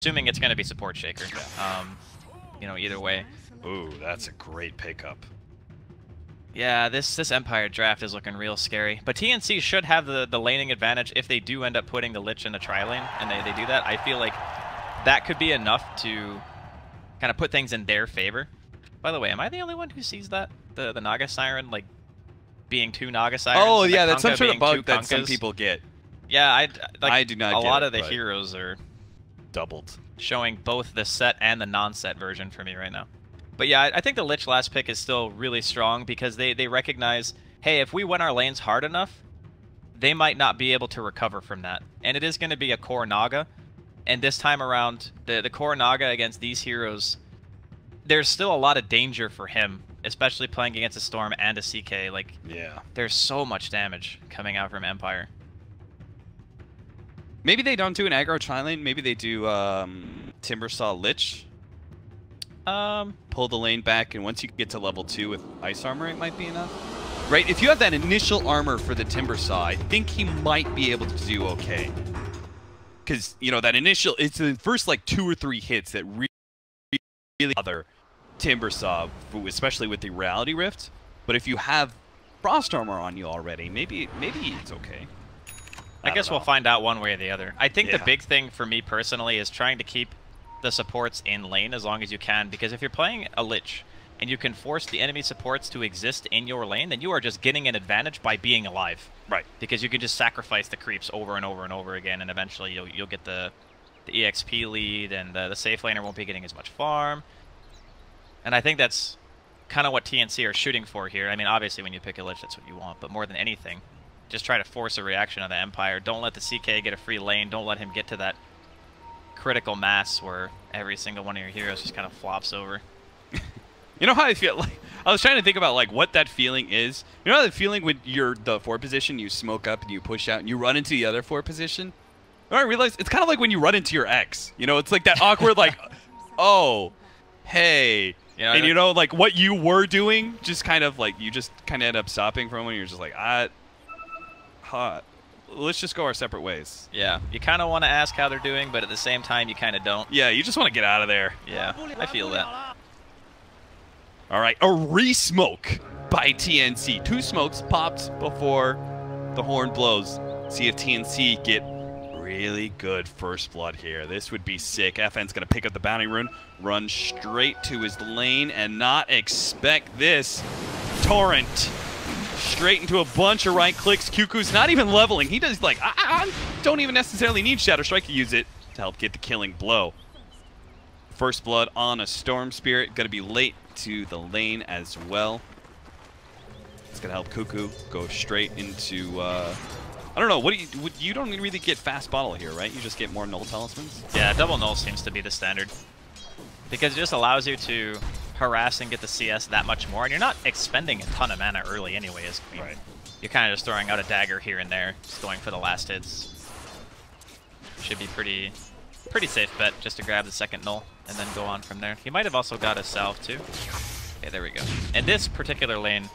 assuming it's going to be support shaker. You know, either way. Ooh, that's a great pickup. Yeah, this Empire draft is looking real scary. But TNC should have the laning advantage if they do end up putting the Lich in the tri-lane, and they do that. I feel like that could be enough to kind of put things in their favor. By the way, am I the only one who sees that? The Naga Siren, like, being two Naga Sirens? Oh, yeah, that's some sort of bug that some people get. Yeah, I do not get it. A lot of the heroes are doubled, showing both the set and the non-set version for me right now. But yeah, I think the Lich last pick is still really strong because they recognize, hey, if we win our lanes hard enough, they might not be able to recover from that. And it is going to be a core Naga. And this time around, the core Naga against these heroes, there's still a lot of danger for him, especially playing against a Storm and a CK. Like, yeah, there's so much damage coming out from Empire. Maybe they don't do an aggro tri-lane. Maybe they do Timbersaw Lich. Pull the lane back, and once you get to level 2 with Ice Armor, it might be enough. Right? If you have that initial armor for the Timbersaw, I think he might be able to do okay. Because, you know, that initial, it's the first, like, 2 or 3 hits that really bother Timbersaw, especially with the Reality Rift. But if you have Frost Armor on you already, maybe it's okay. I guess we'll find out one way or the other. I think Yeah. the big thing for me personally is trying to keep the supports in lane as long as you can, because if you're playing a Lich and you can force the enemy supports to exist in your lane, then you are just getting an advantage by being alive. Right. Because you can just sacrifice the creeps over and over and over again, and eventually you'll get the EXP lead, and the safe laner won't be getting as much farm. And I think that's kind of what TNC are shooting for here. I mean, obviously when you pick a Lich, that's what you want, but more than anything, just try to force a reaction on the Empire. Don't let the CK get a free lane. Don't let him get to that critical mass where every single one of your heroes just kind of flops over. You know how I feel? Like, I was trying to think about like what that feeling is. You know how the feeling when you're the 4 position, you smoke up and you push out and you run into the other 4 position? I realized it's kind of like when you run into your ex. You know, it's like that awkward like, oh, hey. You know, and you know, like what you were doing, just kind of like, you just kind of end up stopping from when you're just like, let's just go our separate ways. Yeah, you kind of want to ask how they're doing, but at the same time, you kind of don't. Yeah, you just want to get out of there. Yeah, I feel that. All right, a re-smoke by TNC. 2 smokes popped before the horn blows. See if TNC get really good first blood here. This would be sick. FN's going to pick up the bounty rune, run straight to his lane, and not expect this. Torrent. Straight into a bunch of right clicks. Cuckoo's not even leveling. He does like, I don't even necessarily need Shadow Strike to use it to help get the killing blow. First blood on a Storm Spirit. Going to be late to the lane as well. It's going to help Cuckoo go straight into, I don't know, you don't really get fast bottle here, right? You just get more null talismans? Yeah, double null seems to be the standard. Because it just allows you to harass and get the CS that much more, and you're not expending a ton of mana early anyways. I mean, right. You're kind of just throwing out a dagger here and there, just going for the last hits. Should be pretty safe bet just to grab the second null and then go on from there. He might have also got a salve too. Okay, there we go. In this particular lane,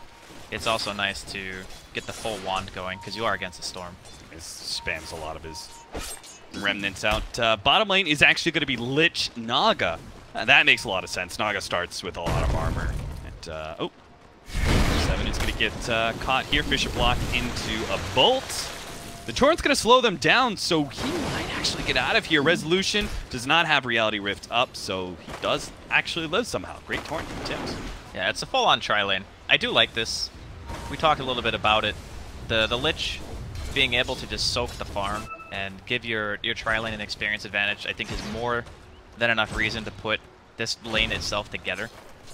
it's also nice to get the full wand going because you are against a Storm. He spams a lot of his remnants out. Bottom lane is actually going to be Lich Naga. That makes a lot of sense. Naga starts with a lot of armor. And, oh, 7 is going to get caught here. Fisher block into a bolt. The Torrent's going to slow them down, so he might actually get out of here. Resolution does not have Reality Rift up, so he does actually live somehow. Great Torrent from Tims. Yeah, it's a full-on tri-lane. I do like this. We talked a little bit about it. The Lich being able to just soak the farm and give your tri-lane an experience advantage, I think is more than enough reason to put this lane itself together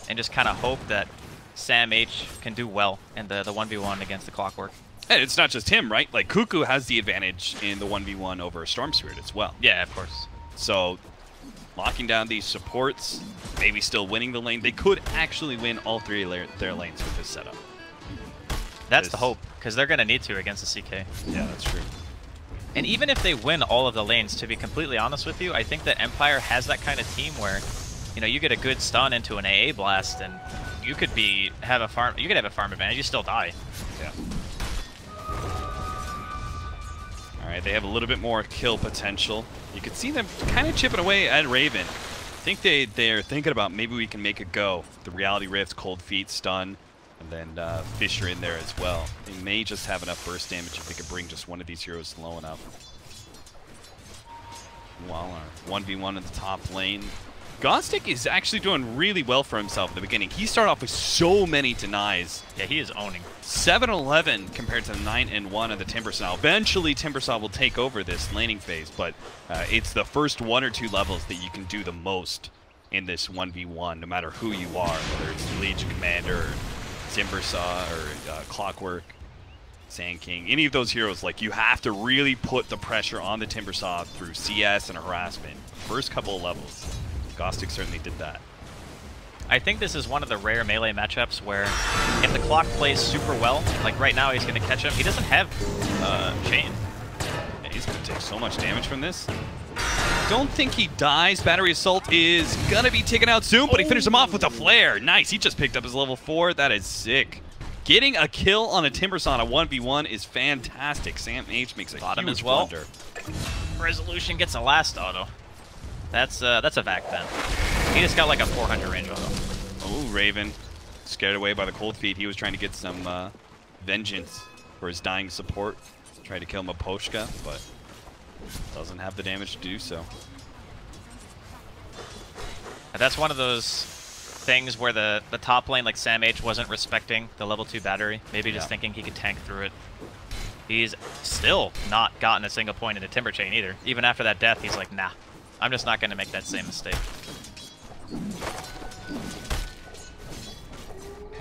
and just kind of hope that Sam H can do well in the 1v1 against the Clockwork. And it's not just him, right? Like, Cuckoo has the advantage in the 1v1 over Storm Spirit as well. Yeah, of course. So, locking down these supports, maybe still winning the lane. They could actually win all 3 of their lanes with this setup. That's the hope, because they're going to need to against the CK. Yeah, that's true. And even if they win all of the lanes, to be completely honest with you, I think that Empire has that kind of team where, you know, you get a good stun into an AA blast, and you could have a farm advantage. You still die. Yeah. All Alright, they have a little bit more kill potential. You can see them kind of chipping away at Raven. I think they're thinking about maybe we can make a go. The Reality Rift, Cold Feet, Stun, and then Fisher in there as well. They may just have enough burst damage if they could bring just one of these heroes low enough. While our 1v1 in the top lane. Gostic is actually doing really well for himself in the beginning. He started off with so many denies. Yeah, he is owning. 7-11 compared to 9-1 of the Timbersaw. Eventually, Timbersaw will take over this laning phase, but it's the first 1 or 2 levels that you can do the most in this 1v1, no matter who you are, whether it's Legion Commander, or Timbersaw, or Clockwork, Sand King, any of those heroes. Like, you have to really put the pressure on the Timbersaw through CS and harassment. First couple of levels. Gostic certainly did that. I think this is one of the rare melee matchups where if the clock plays super well, like right now he's going to catch him. He doesn't have chain. Yeah, he's going to take so much damage from this. Don't think he dies. Battery Assault is going to be taken out soon, but he finished him off with a flare. Nice. He just picked up his level 4. That is sick. Getting a kill on a Timbersaw on a 1v1 is fantastic. Sam H makes a Bottom huge as well. blunder. Resolution gets a last auto. That's a vac then. He just got like a 400 range auto. Oh, Raven. Scared away by the Cold Feet. He was trying to get some vengeance for his dying support. Tried to kill Maposhka, but doesn't have the damage to do so. And that's one of those things where the top lane, like Sam H, wasn't respecting the level 2 battery. Maybe just thinking he could tank through it. He's still not gotten a single point in a Timber Chain either. Even after that death, he's like, nah, I'm just not going to make that same mistake.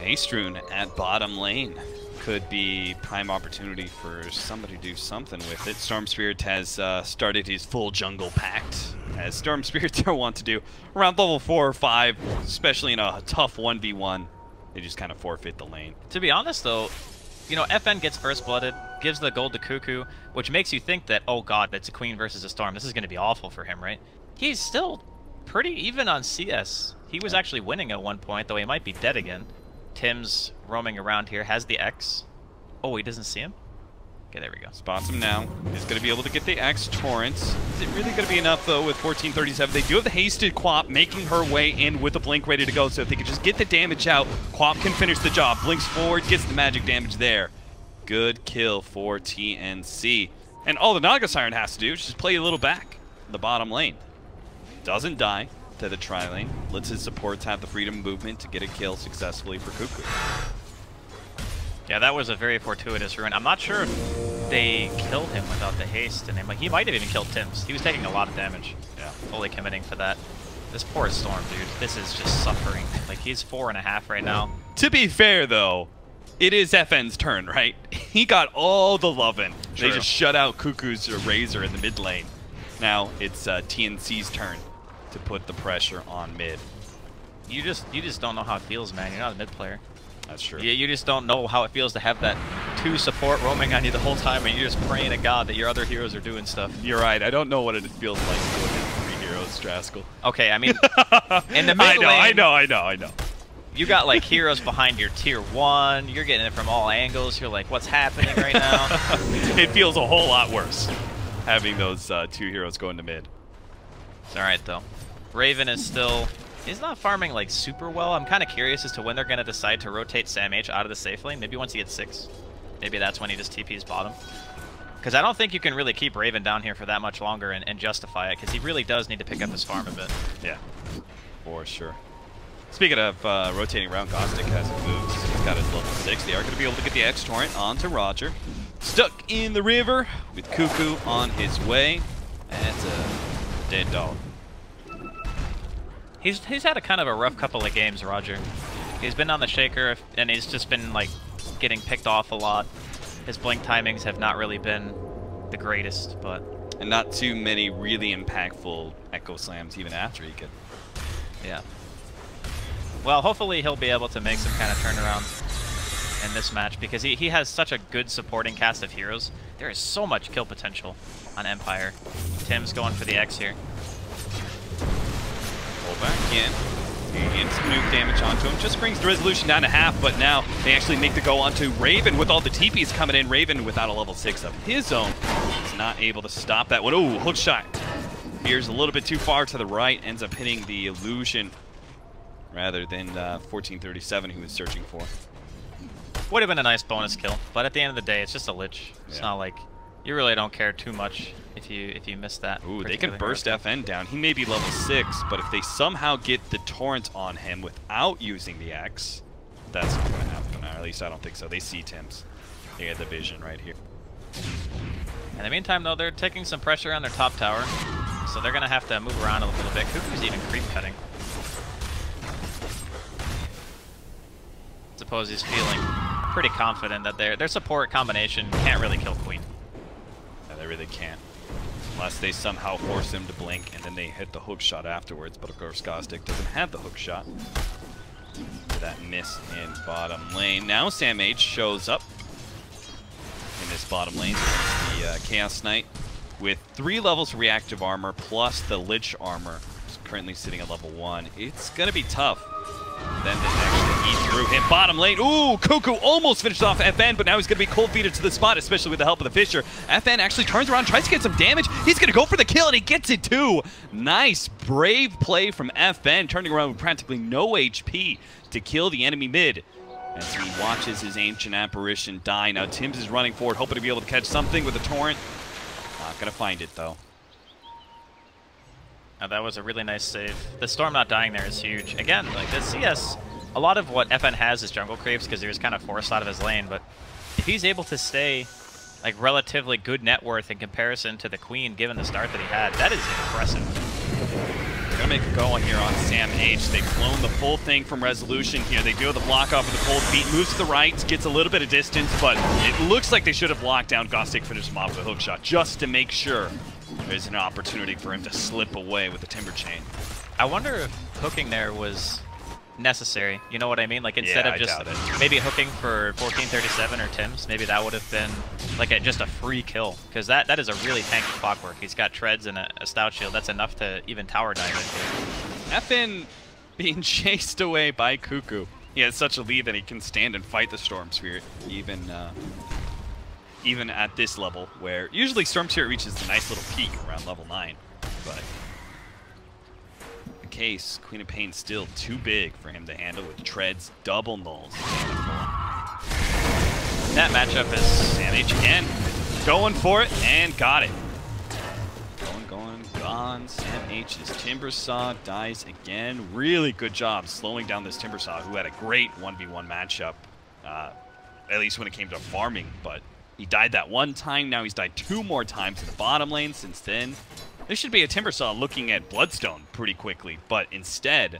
Hastrun at bottom lane. Could be prime opportunity for somebody to do something with it. Storm Spirit has started his full jungle pact, as Storm Spirits are wont to do around level 4 or 5, especially in a tough 1v1. They just kind of forfeit the lane. To be honest, though, you know, FN gets first blooded, gives the gold to Cuckoo, which makes you think that, oh god, it's a Queen versus a Storm. This is going to be awful for him, right? He's still pretty even on CS. He was actually winning at one point, though he might be dead again. Tim's roaming around here, has the X. Oh, he doesn't see him? Okay, there we go. Spots him now. He's going to be able to get the X Torrent. Is it really going to be enough, though, with 1437? They do have the hasted Quap making her way in with the Blink ready to go, so if they could just get the damage out, Quap can finish the job. Blinks forward, gets the magic damage there. Good kill for TNC. And all the Naga Siren has to do is just play a little back in the bottom lane. Doesn't die to the tri-lane. Lets his supports have the freedom of movement to get a kill successfully for Cuckoo. Yeah, that was a very fortuitous ruin. I'm not sure if they killed him without the haste in him. Like, he might have even killed Tim's. He was taking a lot of damage. Yeah. Fully committing for that. This poor Storm, dude. This is just suffering. Like, he's 4.5 right now. To be fair, though, it is FN's turn, right? He got all the lovin'. They just shut out Cuckoo's Razor in the mid lane. Now it's TNC's turn to put the pressure on mid. You just don't know how it feels, man. You're not a mid player. That's true. You just don't know how it feels to have that 2 support roaming on you the whole time, and you're just praying to God that your other heroes are doing stuff. You're right. I don't know what it feels like to go against 3 heroes, Straskell. Okay, I mean, in the mid lane, I know. You got like heroes behind your tier 1. You're getting it from all angles. You're like, what's happening right now? It feels a whole lot worse having those 2 heroes go into mid. It's all right though. Raven is still. He's not farming like super well. I'm kind of curious as to when they're going to decide to rotate Sam H out of the safe lane. Maybe once he gets 6. Maybe that's when he just TPs bottom. Because I don't think you can really keep Raven down here for that much longer and justify it, because he really does need to pick up his farm a bit. Yeah, for sure. Speaking of rotating around, Gostic has moves. He's got his level 6. They are going to be able to get the X Torrent onto Roger. Stuck in the river with Cuckoo on his way. And it's a dead dog. He's had a kind of a rough couple of games, Roger. He's been on the shaker, and he's just been like getting picked off a lot. His blink timings have not really been the greatest, but... And not too many really impactful Echo Slams even after he could. Yeah. Well, hopefully he'll be able to make some kind of turnaround in this match, because he has such a good supporting cast of heroes. There is so much kill potential on Empire. Tim's going for the X here. Back in. He gets nuke damage onto him. Just brings the resolution down to half, but now they actually make the go onto Raven with all the TPs coming in. Raven without a level 6 of his own. He's not able to stop that one. Ooh, hook shot. Veers a little bit too far to the right, ends up hitting the illusion rather than 1437 he was searching for. Would have been a nice bonus kill, but at the end of the day, it's just a lich. It's not like you really don't care too much if you miss that. Ooh, they can burst FN down. He may be level 6, but if they somehow get the torrent on him without using the X, that's not going to happen. Or at least I don't think so. They see Tim's. They get the vision right here. In the meantime, though, they're taking some pressure on their top tower, so they're going to have to move around a little bit. Cuckoo's even creep cutting. I suppose he's feeling pretty confident that their support combination can't really kill Queen. Yeah, they really can't. Unless they somehow force him to blink and then they hit the hook shot afterwards. But of course, Gostic doesn't have the hook shot. That miss in bottom lane. Now Sam H shows up in this bottom lane. The Chaos Knight with 3 levels of reactive armor plus the Lich armor. It's currently sitting at level 1. It's going to be tough. Then to actually eat through him. Bottom lane. Ooh, Cuckoo almost finished off FN, but now he's going to be cold feeded to the spot, especially with the help of the Fisher. FN actually turns around, tries to get some damage. He's going to go for the kill, and he gets it too. Nice, brave play from FN, turning around with practically no HP to kill the enemy mid. As he watches his Ancient Apparition die. Now Tim's is running forward, hoping to be able to catch something with the Torrent. Not going to find it, though. Now that was a really nice save. The Storm not dying there is huge. Again, like the CS, a lot of what FN has is jungle creeps because he was kind of forced out of his lane, but if he's able to stay like relatively good net worth in comparison to the Queen given the start that he had, that is impressive. They're gonna make a go on here on Sam H. They've flown the full thing from Resolution here. They do the block off with the cold feet, moves to the right, gets a little bit of distance, but it looks like they should have locked down Gostic, finished him off with a hook shot just to make sure there's an opportunity for him to slip away with the Timber Chain. I wonder if hooking there was necessary. You know what I mean? Like instead of just maybe hooking for 1437 or Tim's, maybe that would have been like just a free kill. Because that is a really tanky clockwork. He's got treads and a stout shield. That's enough to even tower dive into. FN being chased away by Cuckoo. He has such a lead that he can stand and fight the Storm Spirit, even at this level, where usually Storm Spirit reaches a nice little peak around level 9. But in the case, Queen of Pain still too big for him to handle with treads, double nulls. That matchup is Sam H again, going for it, and got it. Gone. Sam H's Timbersaw dies again. Really good job slowing down this Timbersaw, who had a great 1v1 matchup, at least when it came to farming, but he died that one time. Now he's died 2 more times in the bottom lane since then. There should be a Timbersaw looking at Bloodstone pretty quickly, but instead,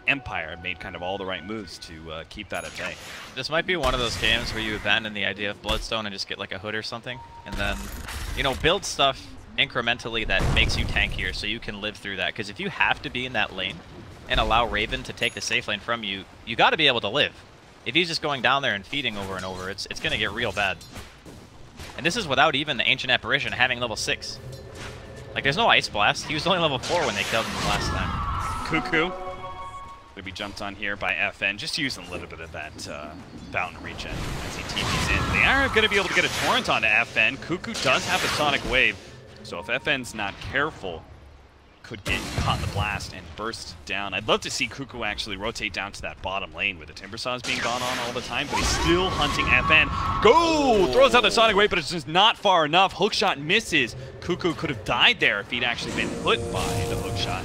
Empire made kind of all the right moves to keep that at bay. This might be one of those games where you abandon the idea of Bloodstone and just get like a hood or something, and then, you know, build stuff incrementally that makes you tankier so you can live through that. Because if you have to be in that lane and allow Raven to take the safe lane from you, you got to be able to live. If he's just going down there and feeding over and over, it's going to get real bad. And this is without even the Ancient Apparition having level 6. Like, there's no Ice Blast. He was only level 4 when they killed him the last time. Cuckoo gonna be jumped on here by FN, just using a little bit of that Fountain regen as he TPs in. They are going to be able to get a Torrent onto FN. Cuckoo does have a Sonic Wave, so if FN's not careful, could get caught in the blast and burst down. I'd love to see Cuckoo actually rotate down to that bottom lane where the Timbersaws being gone on all the time, but he's still hunting FN. Go! Throws out the Sonic Wave, but it's just not far enough. Hookshot misses. Cuckoo could have died there if he'd actually been hit by the hookshot.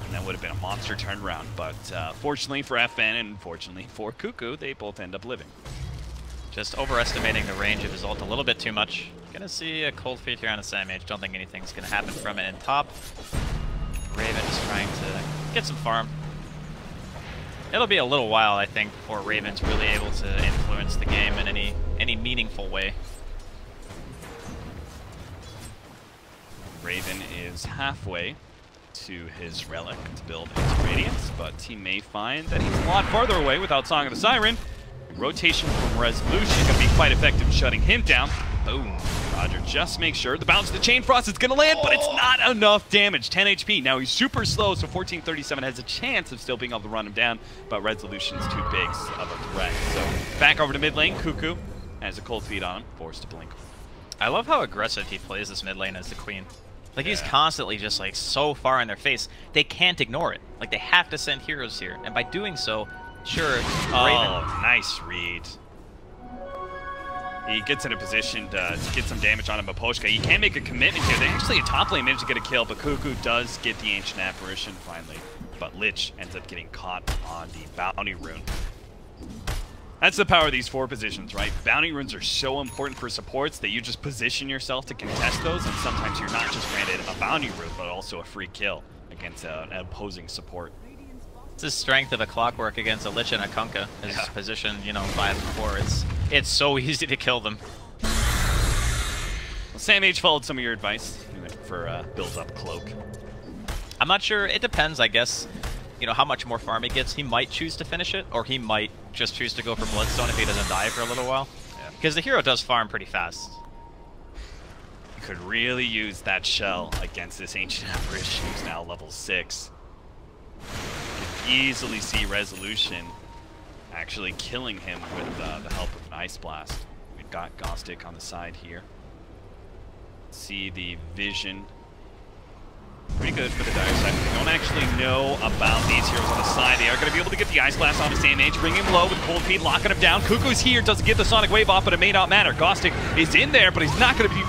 And that would have been a monster turnaround, but fortunately for FN and fortunately for Cuckoo, they both end up living. Just overestimating the range of his ult a little bit too much. Gonna see a cold feet here on a Sam H. Don't think anything's gonna happen from it in top. Raven is trying to get some farm. It'll be a little while, I think, before Raven's really able to influence the game in any meaningful way. Raven is halfway to his relic to build his Radiance, but he may find that he's a lot farther away without Song of the Siren. Rotation from Resolution going to be quite effective in shutting him down. Boom. Roger just makes sure the bounce of the Chain Frost is going to land, but it's not enough damage. 10 HP. Now he's super slow, so 1437 has a chance of still being able to run him down, but Resolution's too big of a threat. So back over to mid lane, Cuckoo as a cold feet on him, forced to blink. I love how aggressive he plays this mid lane as the queen. Like, he's constantly just, like, so far in their face, they can't ignore it. Like, they have to send heroes here. And by doing so, sure, Raven... Nice read. He gets in a position to get some damage on him, but Poshka, he can make a commitment here. They actually, top lane managed to get a kill, but Cuckoo does get the Ancient Apparition finally. But Lich ends up getting caught on the Bounty Rune. That's the power of these 4 positions, right? Bounty runes are so important for supports that you just position yourself to contest those, and sometimes you're not just granted a bounty rune, but also a free kill against an opposing support. It's the strength of a Clockwork against a Lich and a Kunkka. His position, you know, 5 and 4. It's so easy to kill them. Well, Sam H followed some of your advice. He went for build up Cloak. I'm not sure. It depends, I guess. You know, how much more farm he gets. He might choose to finish it, or he might just choose to go for Bloodstone if he doesn't die for a little while. Because the hero does farm pretty fast. You could really use that shell against this Ancient Apparition, who's now level 6. You could easily see Resolution actually killing him with the help of an Ice Blast. We've got Gostic on the side here. See the vision. Pretty good for the dire side. We don't actually know about these heroes on the side. They are going to be able to get the Ice Blast onto Sam H, bring him low with Cold Feet, locking him down. Cuckoo's here, doesn't get the Sonic Wave off, but it may not matter. Gostic is in there, but he's not going to be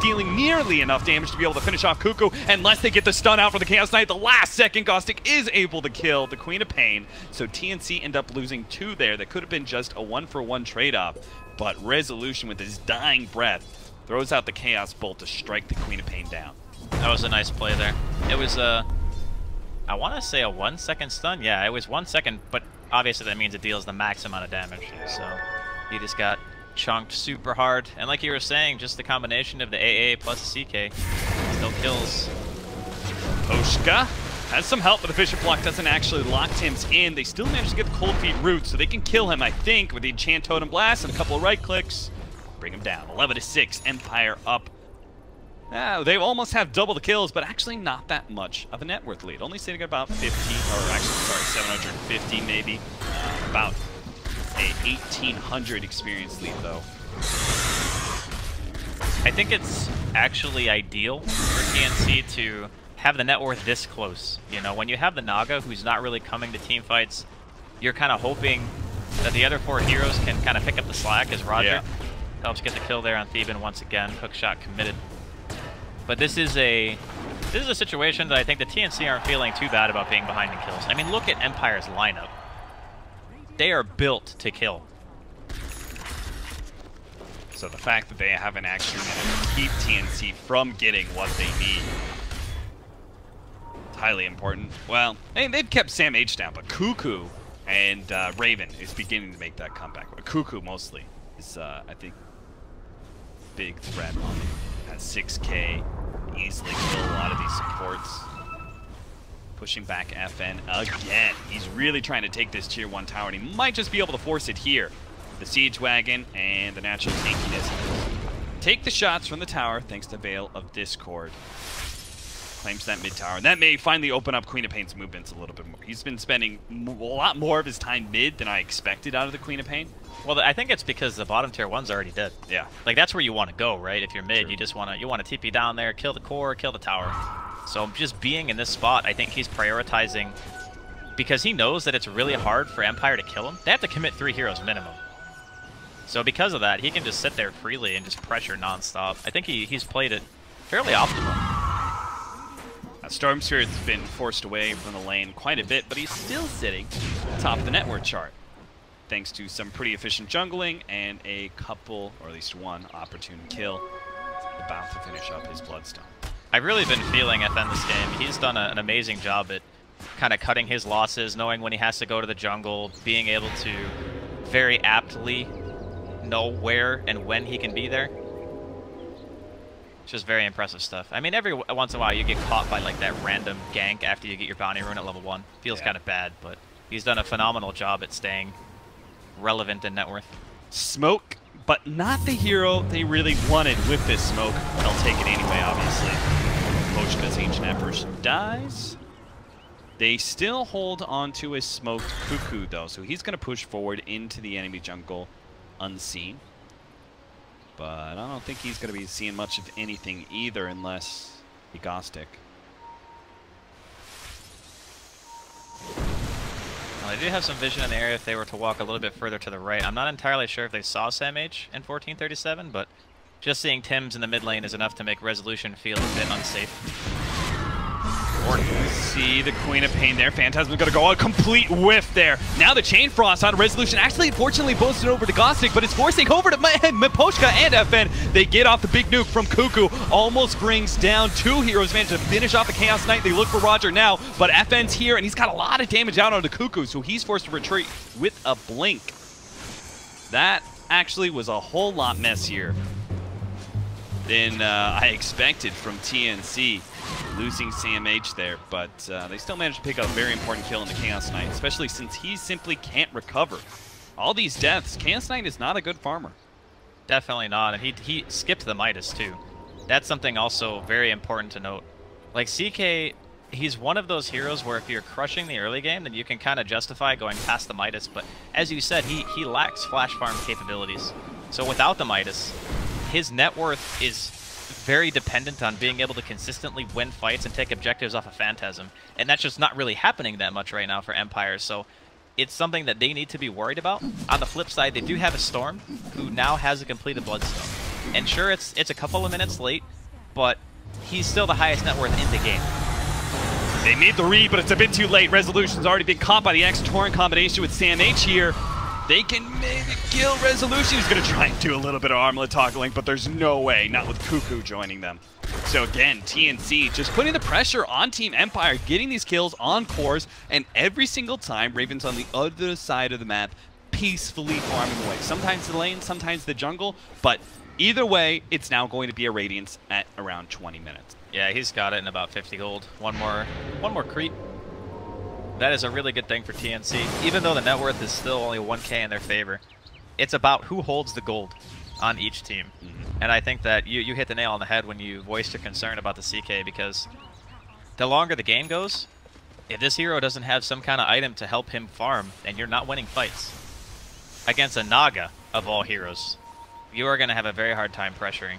dealing nearly enough damage to be able to finish off Cuckoo unless they get the stun out for the Chaos Knight. The last second, Gostic is able to kill the Queen of Pain. So TNC end up losing 2 there. That could have been just a 1-for-1 trade-off, but Resolution with his dying breath throws out the Chaos Bolt to strike the Queen of Pain down. That was a nice play there. It was I want to say a 1-second stun. Yeah, it was 1 second, but obviously that means it deals the max amount of damage. So he just got chunked super hard. And like you were saying, just the combination of the AA plus the CK still kills. Poshka has some help, but the Bishop Block doesn't actually lock Tim's in. They still manage to get the Cold Feet root, so they can kill him, I think, with the Enchant Totem Blast and a couple of right clicks. Bring him down. 11-6, Empire up. They almost have double the kills, but actually not that much of a net worth lead. Only sitting at about 50, or actually, sorry, 750 maybe. About a 1,800 experience lead, though. I think it's actually ideal for TNC to have the net worth this close. You know, when you have the Naga, who's not really coming to team fights, you're kind of hoping that the other 4 heroes can kind of pick up the slack as Roger helps get the kill there on Theban once again. Hook shot committed. But this is a situation that I think the TNC aren't feeling too bad about being behind in kills. I mean, look at Empire's lineup. They are built to kill. So the fact that they haven't actually managed to keep TNC from getting what they need is highly important. Well, they've kept Sam H down, but Cuckoo and Raven is beginning to make that comeback. But Cuckoo mostly is, I think, big threat on him. Has 6k, easily kill a lot of these supports. Pushing back FN again. He's really trying to take this tier 1 tower, and he might just be able to force it here. The Siege Wagon and the natural tankiness. Take the shots from the tower thanks to Veil of Discord. Claims that mid tower, and that may finally open up Queen of Pain's movements a little bit more. He's been spending a lot more of his time mid than I expected out of the Queen of Pain. Well, I think it's because the bottom tier 1's already dead. Yeah. Like, that's where you want to go, right? If you're mid, True. you just want to TP down there, kill the core, kill the tower. So just being in this spot, I think he's prioritizing because he knows that it's really hard for Empire to kill him. They have to commit 3 heroes minimum. So because of that, he can just sit there freely and just pressure nonstop. I think he's played it fairly optimal. Storm Spirit's been forced away from the lane quite a bit, but he's still sitting top of the network chart, thanks to some pretty efficient jungling and a couple, or at least 1, opportune kill. About to finish up his Bloodstone. I've really been feeling FN this game. He's done an amazing job at kind of cutting his losses, knowing when he has to go to the jungle, being able to very aptly know where and when he can be there. Just very impressive stuff. I mean, every once in a while you get caught by like that random gank after you get your bounty rune at level 1. Feels kind of bad, but he's done a phenomenal job at staying relevant in net worth. Smoke, but not the hero they really wanted with this smoke. They'll take it anyway, obviously. Poshka's Ancient Apparition dies. They still hold on to a smoked Cuckoo, though, so he's going to push forward into the enemy jungle unseen. but I don't think he's going to be seeing much of anything either unless he Gostic. Well, they do have some vision in the area if they were to walk a little bit further to the right. I'm not entirely sure if they saw Sam H in 1437, but just seeing Tim's in the mid lane is enough to make Resolution feel a bit unsafe. See the Queen of Pain there. Phantasm's gonna go a complete whiff there. Now the Chain Frost on Resolution. Actually, unfortunately, boosted over to Gostic, but it's forcing over to Maposhka and FN. They get off the big nuke from Cuckoo. Almost brings down 2 heroes. Managed to finish off the Chaos Knight. They look for Roger now, but FN's here, and he's got a lot of damage out onto Cuckoo, so he's forced to retreat with a blink. That actually was a whole lot messier than I expected from TNC. Losing Sam H there, but they still managed to pick up a very important kill in the Chaos Knight, especially since he simply can't recover. All these deaths, Chaos Knight is not a good farmer. Definitely not, and he skipped the Midas too. That's something also very important to note. Like CK, he's one of those heroes where if you're crushing the early game, then you can kind of justify going past the Midas, but as you said, he lacks flash farm capabilities. So without the Midas, his net worth is very dependent on being able to consistently win fights and take objectives off of Phantasm. And that's just not really happening that much right now for Empire, so it's something that they need to be worried about. On the flip side, they do have a Storm, who now has a completed Bloodstone. And sure, it's a couple of minutes late, but he's still the highest net worth in the game. They made the read, but it's a bit too late. Resolution's already been caught by the X-Torrent combination with Sam H here. They can maybe kill Resolution. He's going to try and do a little bit of armlet toggling, but there's no way, not with Cuckoo joining them. So again, TNC just putting the pressure on Team Empire, getting these kills on cores, and every single time, Raven's on the other side of the map, peacefully farming away. Sometimes the lane, sometimes the jungle, but either way, it's now going to be a Radiance at around 20 minutes. Yeah, he's got it in about 50 gold. One more creep. That is a really good thing for TNC. Even though the net worth is still only 1k in their favor, it's about who holds the gold on each team. And I think that you hit the nail on the head when you voiced your concern about the CK, because the longer the game goes, if this hero doesn't have some kind of item to help him farm, and you're not winning fights against a Naga of all heroes, you are going to have a very hard time pressuring.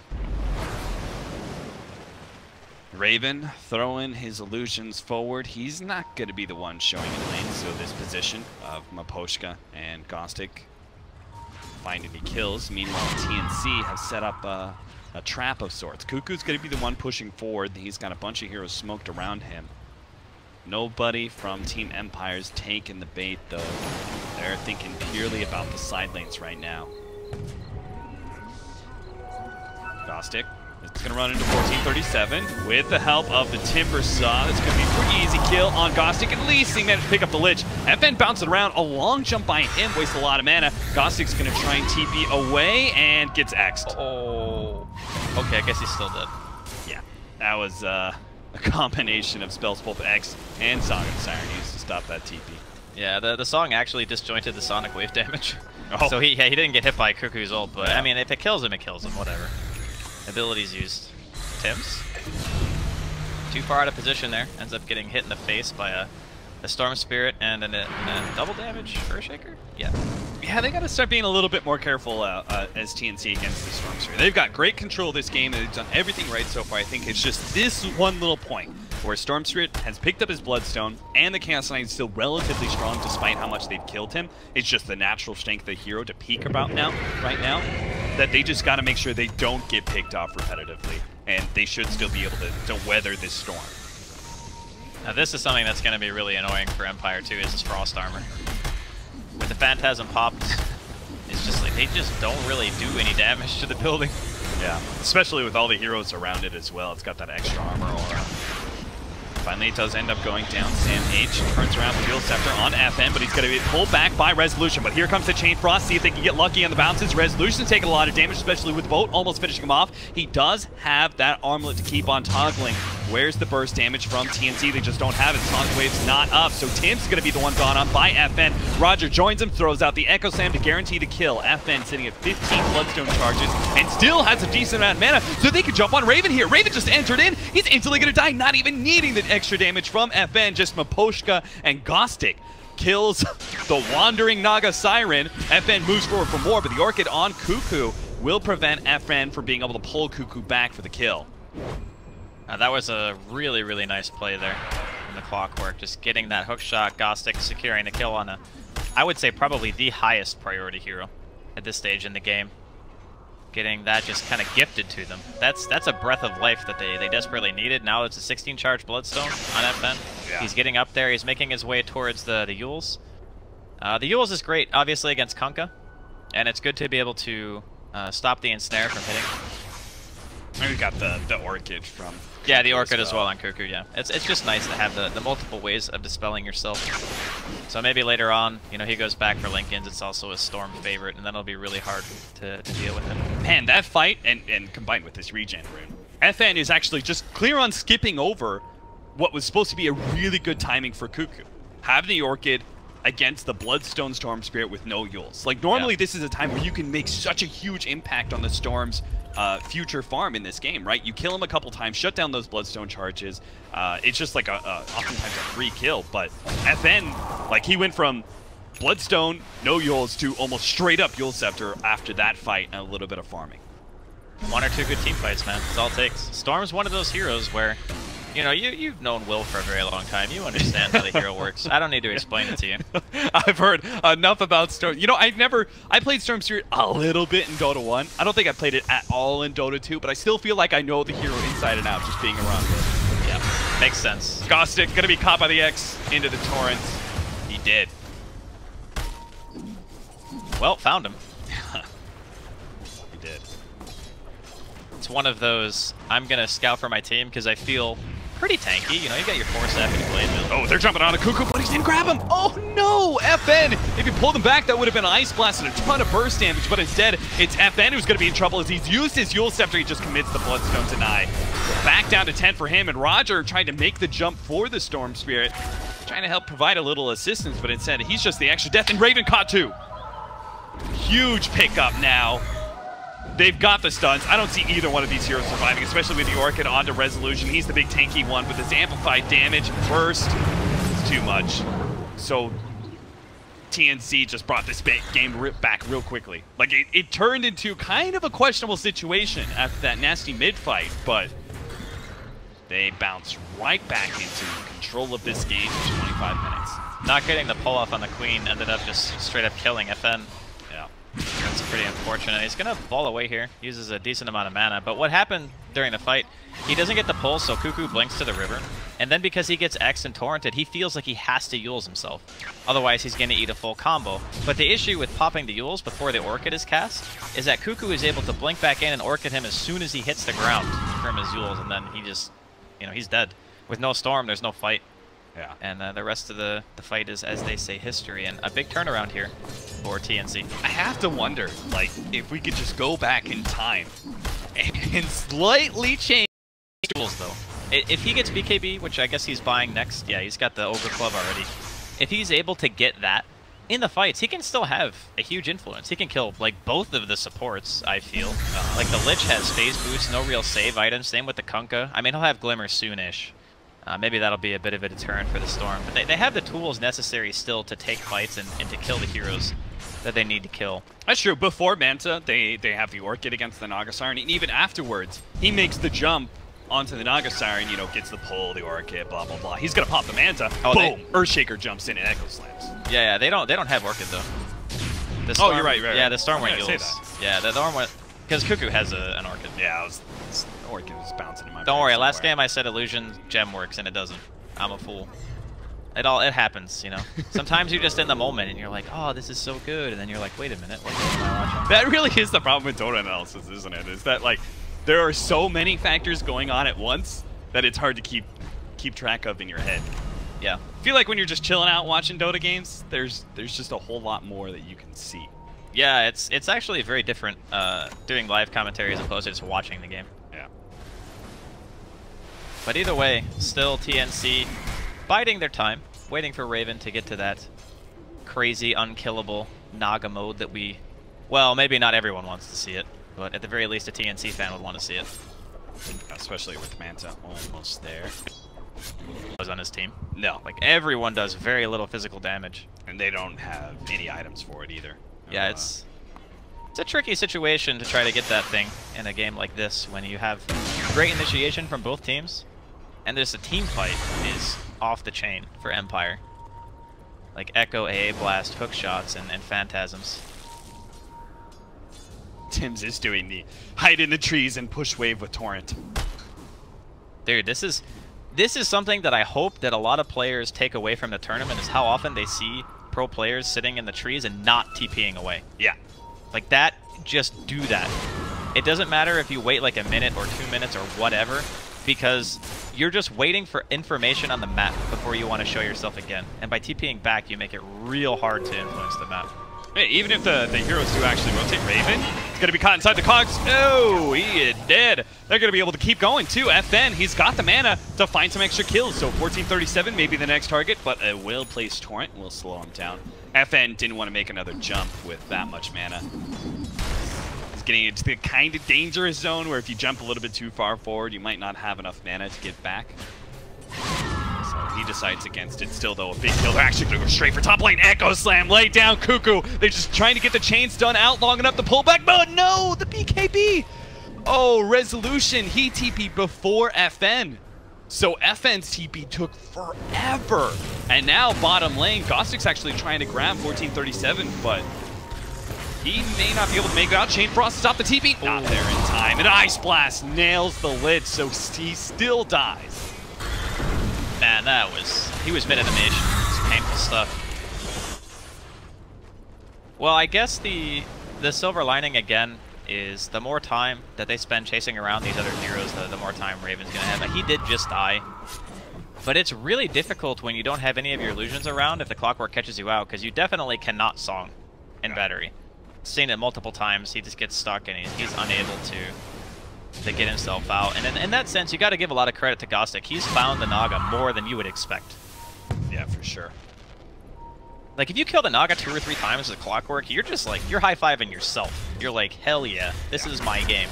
Raven throwing his illusions forward. He's not going to be the one showing in lane, so this position of Maposhka and Gostic find any kills. Meanwhile, TNC have set up a trap of sorts. Cuckoo's going to be the one pushing forward. He's got a bunch of heroes smoked around him. Nobody from Team Empire's taking the bait, though. They're thinking purely about the side lanes right now. Gostic. It's going to run into 1437 with the help of the Timber Saw. That's going to be a pretty easy kill on Gostic. At least he managed to pick up the Lich. FN bounced it around. A long jump by him. Wastes a lot of mana. Gostic's going to try and TP away and gets X'd. Oh. Okay, I guess he's still dead. Yeah, that was a combination of spells, both X and Song of the Siren used to stop that TP. Yeah, the Song actually disjointed the Sonic Wave damage. Oh. So he didn't get hit by Cuckoo's ult, but I mean, if it kills him, whatever. Abilities used. Tim's. Too far out of position there. Ends up getting hit in the face by a Storm Spirit and a double damage Earthshaker? Yeah. Yeah, they got to start being a little bit more careful as TNC against the Storm Spirit. They've got great control of this game. They've done everything right so far. I think it's just this one little point where Storm Spirit has picked up his Bloodstone and the Chaos Knight is still relatively strong despite how much they've killed him. It's just the natural strength of the hero to peak about right now, that they just got to make sure they don't get picked off repetitively. And they should still be able to weather this storm. Now this is something that's going to be really annoying for Empire too, is this Frost Armor. With the Phantasm popped, it's just like they just don't really do any damage to the building. Yeah, especially with all the heroes around it as well. It's got that extra armor aura. Finally, it does end up going down. Sam H turns around the Field Scepter on FN, but he's going to be pulled back by Resolution. But here comes the Chain Frost. See if they can get lucky on the bounces. Resolution's taking a lot of damage, especially with the boat, almost finishing him off. He does have that armlet to keep on toggling. Where's the burst damage from TNC? They just don't have it. Sonic Wave's not up, so Tim's going to be the one gone on by FN. Roger joins him, throws out the Echo Slam to guarantee the kill. FN sitting at 15 Bloodstone charges and still has a decent amount of mana, so they can jump on Raven here. Raven just entered in. He's instantly going to die, not even needing the extra damage from FN. Just Maposhka and Gostic kills the Wandering Naga Siren. FN moves forward for more, but the Orchid on Cuckoo will prevent FN from being able to pull Cuckoo back for the kill. That was a really, really nice play there in the Clockwork. Just getting that hook shot, Gostic securing the kill on I would say probably the highest priority hero at this stage in the game. Getting that just kind of gifted to them. That's a breath of life that they desperately needed. Now it's a 16 charge Bloodstone on FN. Yeah. He's getting up there. He's making his way towards the Yules. The Yules is great, obviously, against Kunkka. And it's good to be able to stop the Ensnare from hitting. And we got the Orchid from... Yeah, the Orchid as well on Cuckoo, yeah. It's just nice to have the multiple ways of dispelling yourself. So maybe later on, you know, he goes back for Linken's, it's also a Storm favorite, and then it'll be really hard to deal with him. Man, that fight, and combined with this regen rune, FN is actually just clear on skipping over what was supposed to be a really good timing for Cuckoo. Have the Orchid against the Bloodstone Storm Spirit with no Yules. Like, normally this is a time where you can make such a huge impact on the Storm's future farm in this game, right? You kill him a couple times, shut down those Bloodstone charges. It's just like oftentimes a free kill, but FN, like, he went from Bloodstone, no Yules, to almost straight up Yule Scepter after that fight and a little bit of farming. One or two good team fights, man. That's all it takes. Storm's one of those heroes where, you know, you've known Will for a very long time. You understand how the hero works. I don't need to explain it to you. I've heard enough about Storm. You know, I played Storm Spirit a little bit in Dota 1. I don't think I played it at all in Dota 2, but I still feel like I know the hero inside and out just being around it. Yeah, makes sense. Gostic gonna be caught by the X into the Torrents. He did. Well, found him. He did. It's one of those, I'm gonna scout for my team because I feel pretty tanky. You know, you got your 4-step and your blade build. Oh, they're jumping on a Cuckoo, but he didn't grab him. Oh no, FN! If you pulled him back, that would have been an Ice Blast and a ton of burst damage, but instead, it's FN who's gonna be in trouble as he's used his Yule Scepter. He just commits the Bloodstone deny. Back down to 10 for him, and Roger trying to make the jump for the Storm Spirit, trying to help provide a little assistance, but instead, he's just the extra death, and Raven caught too. Huge pickup now. They've got the stuns. I don't see either one of these heroes surviving, especially with the Orchid onto Resolution. He's the big tanky one, but this amplified damage burst is too much. So TNC just brought this game back real quickly. Like, it turned into kind of a questionable situation after that nasty mid-fight, but they bounced right back into control of this game for 25 minutes. Not getting the pull-off on the Queen ended up just straight up killing FN. That's pretty unfortunate. He's going to ball away here. Uses a decent amount of mana. But what happened during the fight, he doesn't get the pull, so Cuckoo blinks to the river. And then because he gets X and Torrented, he feels like he has to Yules himself. Otherwise, he's going to eat a full combo. But the issue with popping the Yules before the Orchid is cast is that Cuckoo is able to blink back in and Orchid him as soon as he hits the ground from his Yules. And then he just, you know, he's dead. With no Storm, there's no fight. Yeah. And the rest of the fight is, as they say, history. And a big turnaround here for TNC. I have to wonder, like, if we could just go back in time and slightly change tools, though. If he gets BKB, which I guess he's buying next, yeah, he's got the Ogre Club already. If he's able to get that in the fights, he can still have a huge influence. He can kill, like, both of the supports, I feel. Like, the Lich has phase boost, no real save items. Same with the Kunkka. I mean, he'll have Glimmer soonish. Maybe that'll be a bit of a deterrent for the Storm. But they have the tools necessary still to take fights and to kill the heroes that they need to kill. That's true. Before Manta, they have the Orchid against the Naga Siren, and even afterwards, he makes the jump onto the Naga Siren, you know, gets the pull, the Orchid, blah, blah, blah. He's going to pop the Manta. Oh, boom! Earthshaker jumps in and Echo Slams. Yeah, they don't have Orchid, though. The Storm, you're right. Yeah, the Storm went Yules. Yeah, the Storm went... Because Cuckoo has an Orchid. Yeah, Orchid was bouncing in my Don't worry, last game I said Illusion Gem works, and it doesn't. I'm a fool. It happens, you know. Sometimes you're just in the moment, and you're like, oh, this is so good, and then you're like, wait a minute, what am I watching? That really is the problem with Dota analysis, isn't it? Is that, like, there are so many factors going on at once that it's hard to keep track of in your head. Yeah. I feel like when you're just chilling out watching Dota games, there's just a whole lot more that you can see. Yeah, it's actually very different doing live commentary as opposed to just watching the game. Yeah. But either way, still TNC biding their time, waiting for Raven to get to that crazy, unkillable Naga mode that we... Well, maybe not everyone wants to see it, but at the very least a TNC fan would want to see it. Especially with Manta almost there. Was on his team. No. Like, everyone does very little physical damage. And they don't have any items for it either. Yeah, it's It's a tricky situation to try to get that thing in a game like this when you have great initiation from both teams, and there's a team fight is off the chain for Empire. Like Echo, AA Blast, hook shots, and phantasms. Tim's is doing the hide in the trees and push wave with Torrent. Dude, this is something that I hope that a lot of players take away from the tournament, is how often they see pro players sitting in the trees and not TPing away. Yeah. Like that, just do that. It doesn't matter if you wait like a minute or 2 minutes or whatever, because you're just waiting for information on the map before you want to show yourself again. And by TPing back, you make it real hard to influence the map. Hey, even if the heroes do actually rotate Raven, it's going to be caught inside the cogs. Oh, he is dead. They're going to be able to keep going too. FN, he's got the mana to find some extra kills. So 1437 may be the next target, but a well-placed Torrent will slow him down. FN didn't want to make another jump with that much mana. He's getting into the kind of dangerous zone where if you jump a little bit too far forward, you might not have enough mana to get back. So he decides against it. Still, though, a big kill. They're actually going to go straight for top lane. Echo Slam, lay down Cuckoo. They're just trying to get the chains done out long enough to pull back. But no, the BKB. Oh, Resolution. He TP'd before FN. So FN's TP took forever. And now bottom lane, Ghostic's actually trying to grab 1437, but he may not be able to make it out. Chain Frost stop the TP. Not there in time. And Ice Blast nails the lid, so he still dies. Man, he was mid-animation. It's painful stuff. Well, I guess the silver lining again is the more time that they spend chasing around these other heroes, the more time Raven's gonna have. He did just die, but it's really difficult when you don't have any of your illusions around if the Clockwork catches you out, because you definitely cannot song in Battery. Seen it multiple times. He just gets stuck and he's unable to get himself out. And in that sense, you got to give a lot of credit to Ghostic. He's found the Naga more than you would expect. Yeah, for sure. Like, if you kill the Naga 2 or 3 times with Clockwork, you're just like, you're high-fiving yourself. You're like, hell yeah, this is my game.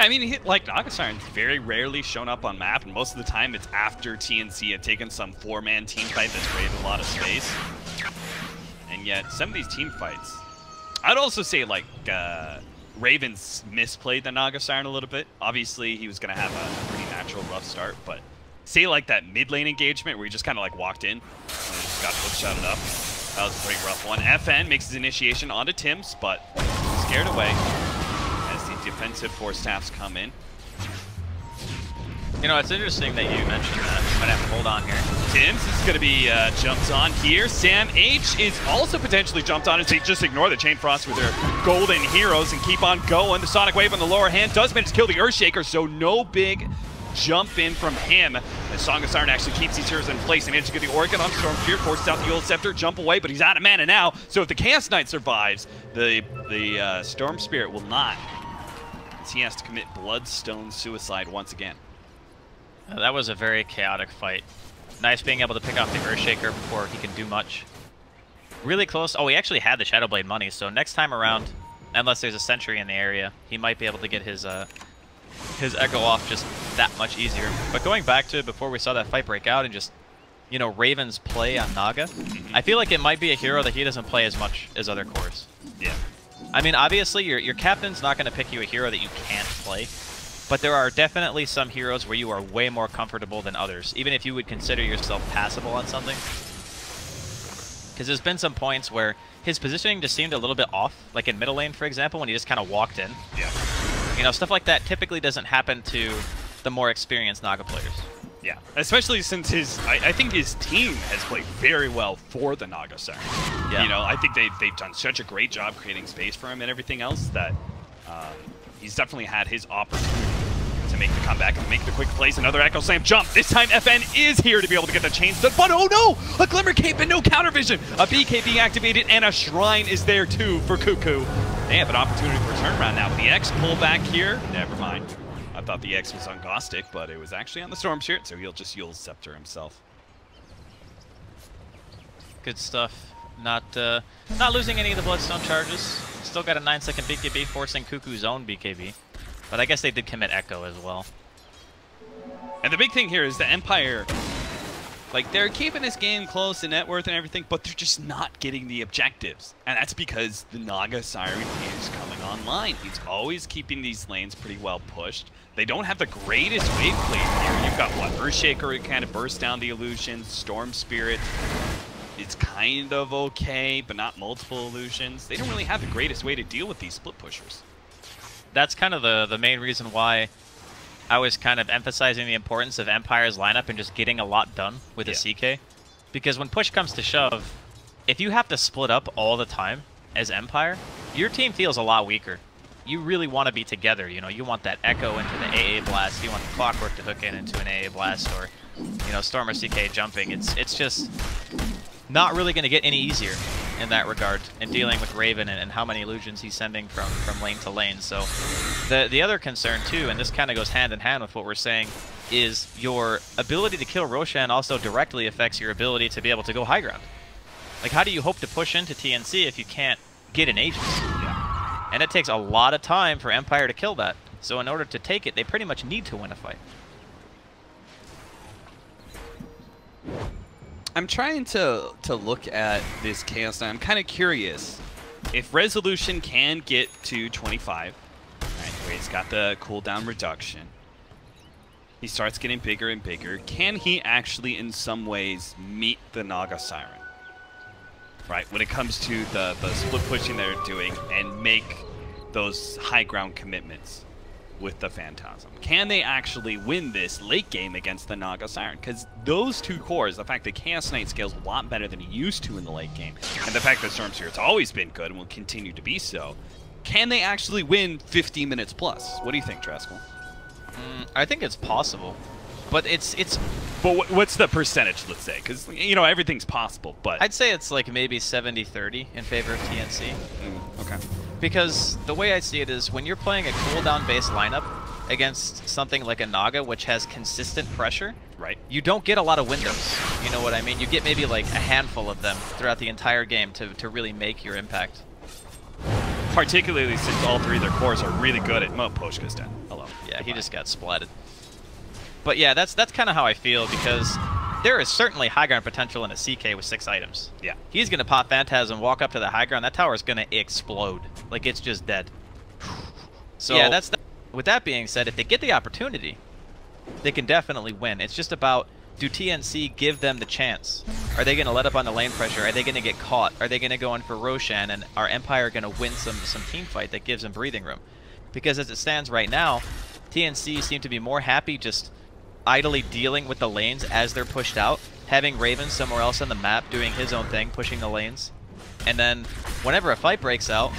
I mean, like, Naga Siren's very rarely shown up on map, and most of the time it's after TNC had taken some 4-man team fight that's created a lot of space. And yet, some of these team fights, I'd also say, like, Ravens misplayed the Naga Siren a little bit. Obviously, he was going to have a pretty natural rough start, but say, like, that mid lane engagement where he just kind of, like, walked in and just got hook-shotted up. That was a pretty rough one. FN makes his initiation onto Tim's, but scared away as the defensive force staffs come in. You know, it's interesting that you mentioned that. Might have to hold on here. Tim's is going to be jumped on here. Sam H is also potentially jumped on as they just ignore the Chain Frost with their golden heroes and keep on going. The Sonic Wave on the lower hand does manage to kill the Earthshaker, so no big jump in from him. The Song of Siren actually keeps these heroes in place. They manage to get the Orchid on Storm Spear, forces out the Old Scepter, jump away, but he's out of mana now. So if the Chaos Knight survives, the Storm Spirit will not, as he has to commit Bloodstone Suicide once again. That was a very chaotic fight. Nice being able to pick off the Earthshaker before he can do much. Really close. Oh, he actually had the Shadowblade money, so next time around, unless there's a sentry in the area, he might be able to get his Echo off just that much easier. But going back to before we saw that fight break out and just, you know, Raven's play on Naga, I feel like it might be a hero that he doesn't play as much as other cores. Yeah. I mean, obviously, your captain's not going to pick you a hero that you can't play, but there are definitely some heroes where you are way more comfortable than others, even if you would consider yourself passable on something. Because there's been some points where his positioning just seemed a little bit off, like in middle lane, for example, when he just kind of walked in. Yeah. You know, stuff like that typically doesn't happen to the more experienced Naga players. Yeah, especially since I think his team has played very well for the Naga Siren. Yeah. You know, I think they've done such a great job creating space for him and everything else that he's definitely had his opportunity to make the comeback and make the quick plays. Another Echo Slam jump. This time FN is here to be able to get the chains done, but oh no! A Glimmer Cape and no counter vision! A BKB activated and a Shrine is there too for Cuckoo. They have an opportunity for a turnaround now. With the X pull back here, never mind. I thought the X was on Ghostic, but it was actually on the Storm Spirit, so he'll just use Scepter himself. Good stuff. Not losing any of the Bloodstone charges. Still got a 9-second BKB, forcing Cuckoo's own BKB. But I guess they did commit Echo as well. And the big thing here is the Empire Like, they're keeping this game close to net worth and everything, but they're just not getting the objectives. And that's because the Naga Siren is coming online. He's always keeping these lanes pretty well pushed. They don't have the greatest wave play here. You've got, what, Earthshaker kind of burst down the illusions, Storm Spirit. It's kind of okay, but not multiple illusions. They don't really have the greatest way to deal with these split pushers. That's kind of the main reason why I was kind of emphasizing the importance of Empire's lineup and just getting a lot done with a CK. Because when push comes to shove, if you have to split up all the time as Empire, your team feels a lot weaker. You really want to be together, you know, you want that Echo into the AA Blast, you want the Clockwork to hook in into an AA Blast, or, you know, Storm or CK jumping. It's just not really going to get any easier in that regard in dealing with Raven and how many illusions he's sending from lane to lane. So the other concern too, and this kind of goes hand in hand with what we're saying, is your ability to kill Roshan also directly affects your ability to be able to go high ground. Like, how do you hope to push into TNC if you can't get an Aegis? Yeah. And it takes a lot of time for Empire to kill that. So in order to take it, they pretty much need to win a fight. I'm trying to look at this Chaos Knight. I'm kind of curious if Resolution can get to 25, right, where he's got the cooldown reduction. He starts getting bigger and bigger. Can he actually, in some ways, meet the Naga Siren? Right, when it comes to the split pushing they're doing and make those high ground commitments with the Phantasm. Can they actually win this late game against the Naga Siren? Because those two cores, the fact that Chaos Knight scales a lot better than he used to in the late game, and the fact that Storm Spirit's always been good and will continue to be so, can they actually win 50 minutes plus? What do you think, Draskell? I think it's possible, but it's. But what's the percentage, let's say? Because, you know, everything's possible, but... I'd say it's like maybe 70-30 in favor of TNC. Okay. Because the way I see it is, when you're playing a cooldown-based lineup against something like a Naga, which has consistent pressure, right, you don't get a lot of windows. You know what I mean? You get maybe like a handful of them throughout the entire game to really make your impact. Particularly since all three of their cores are really good at... Poshka's dead. Hello. Yeah, he just got splatted. But yeah, that's kind of how I feel, because there is certainly high ground potential in a CK with 6 items. Yeah. He's going to pop Phantasm, walk up to the high ground. That tower is going to explode. Like, it's just dead. So yeah, with that being said, if they get the opportunity, they can definitely win. It's just about, do TNC give them the chance? Are they going to let up on the lane pressure? Are they going to get caught? Are they going to go in for Roshan? And are Empire going to win some team fight that gives them breathing room? Because as it stands right now, TNC seem to be more happy just idly dealing with the lanes as they're pushed out, having Raven somewhere else on the map doing his own thing, pushing the lanes. And then whenever a fight breaks out,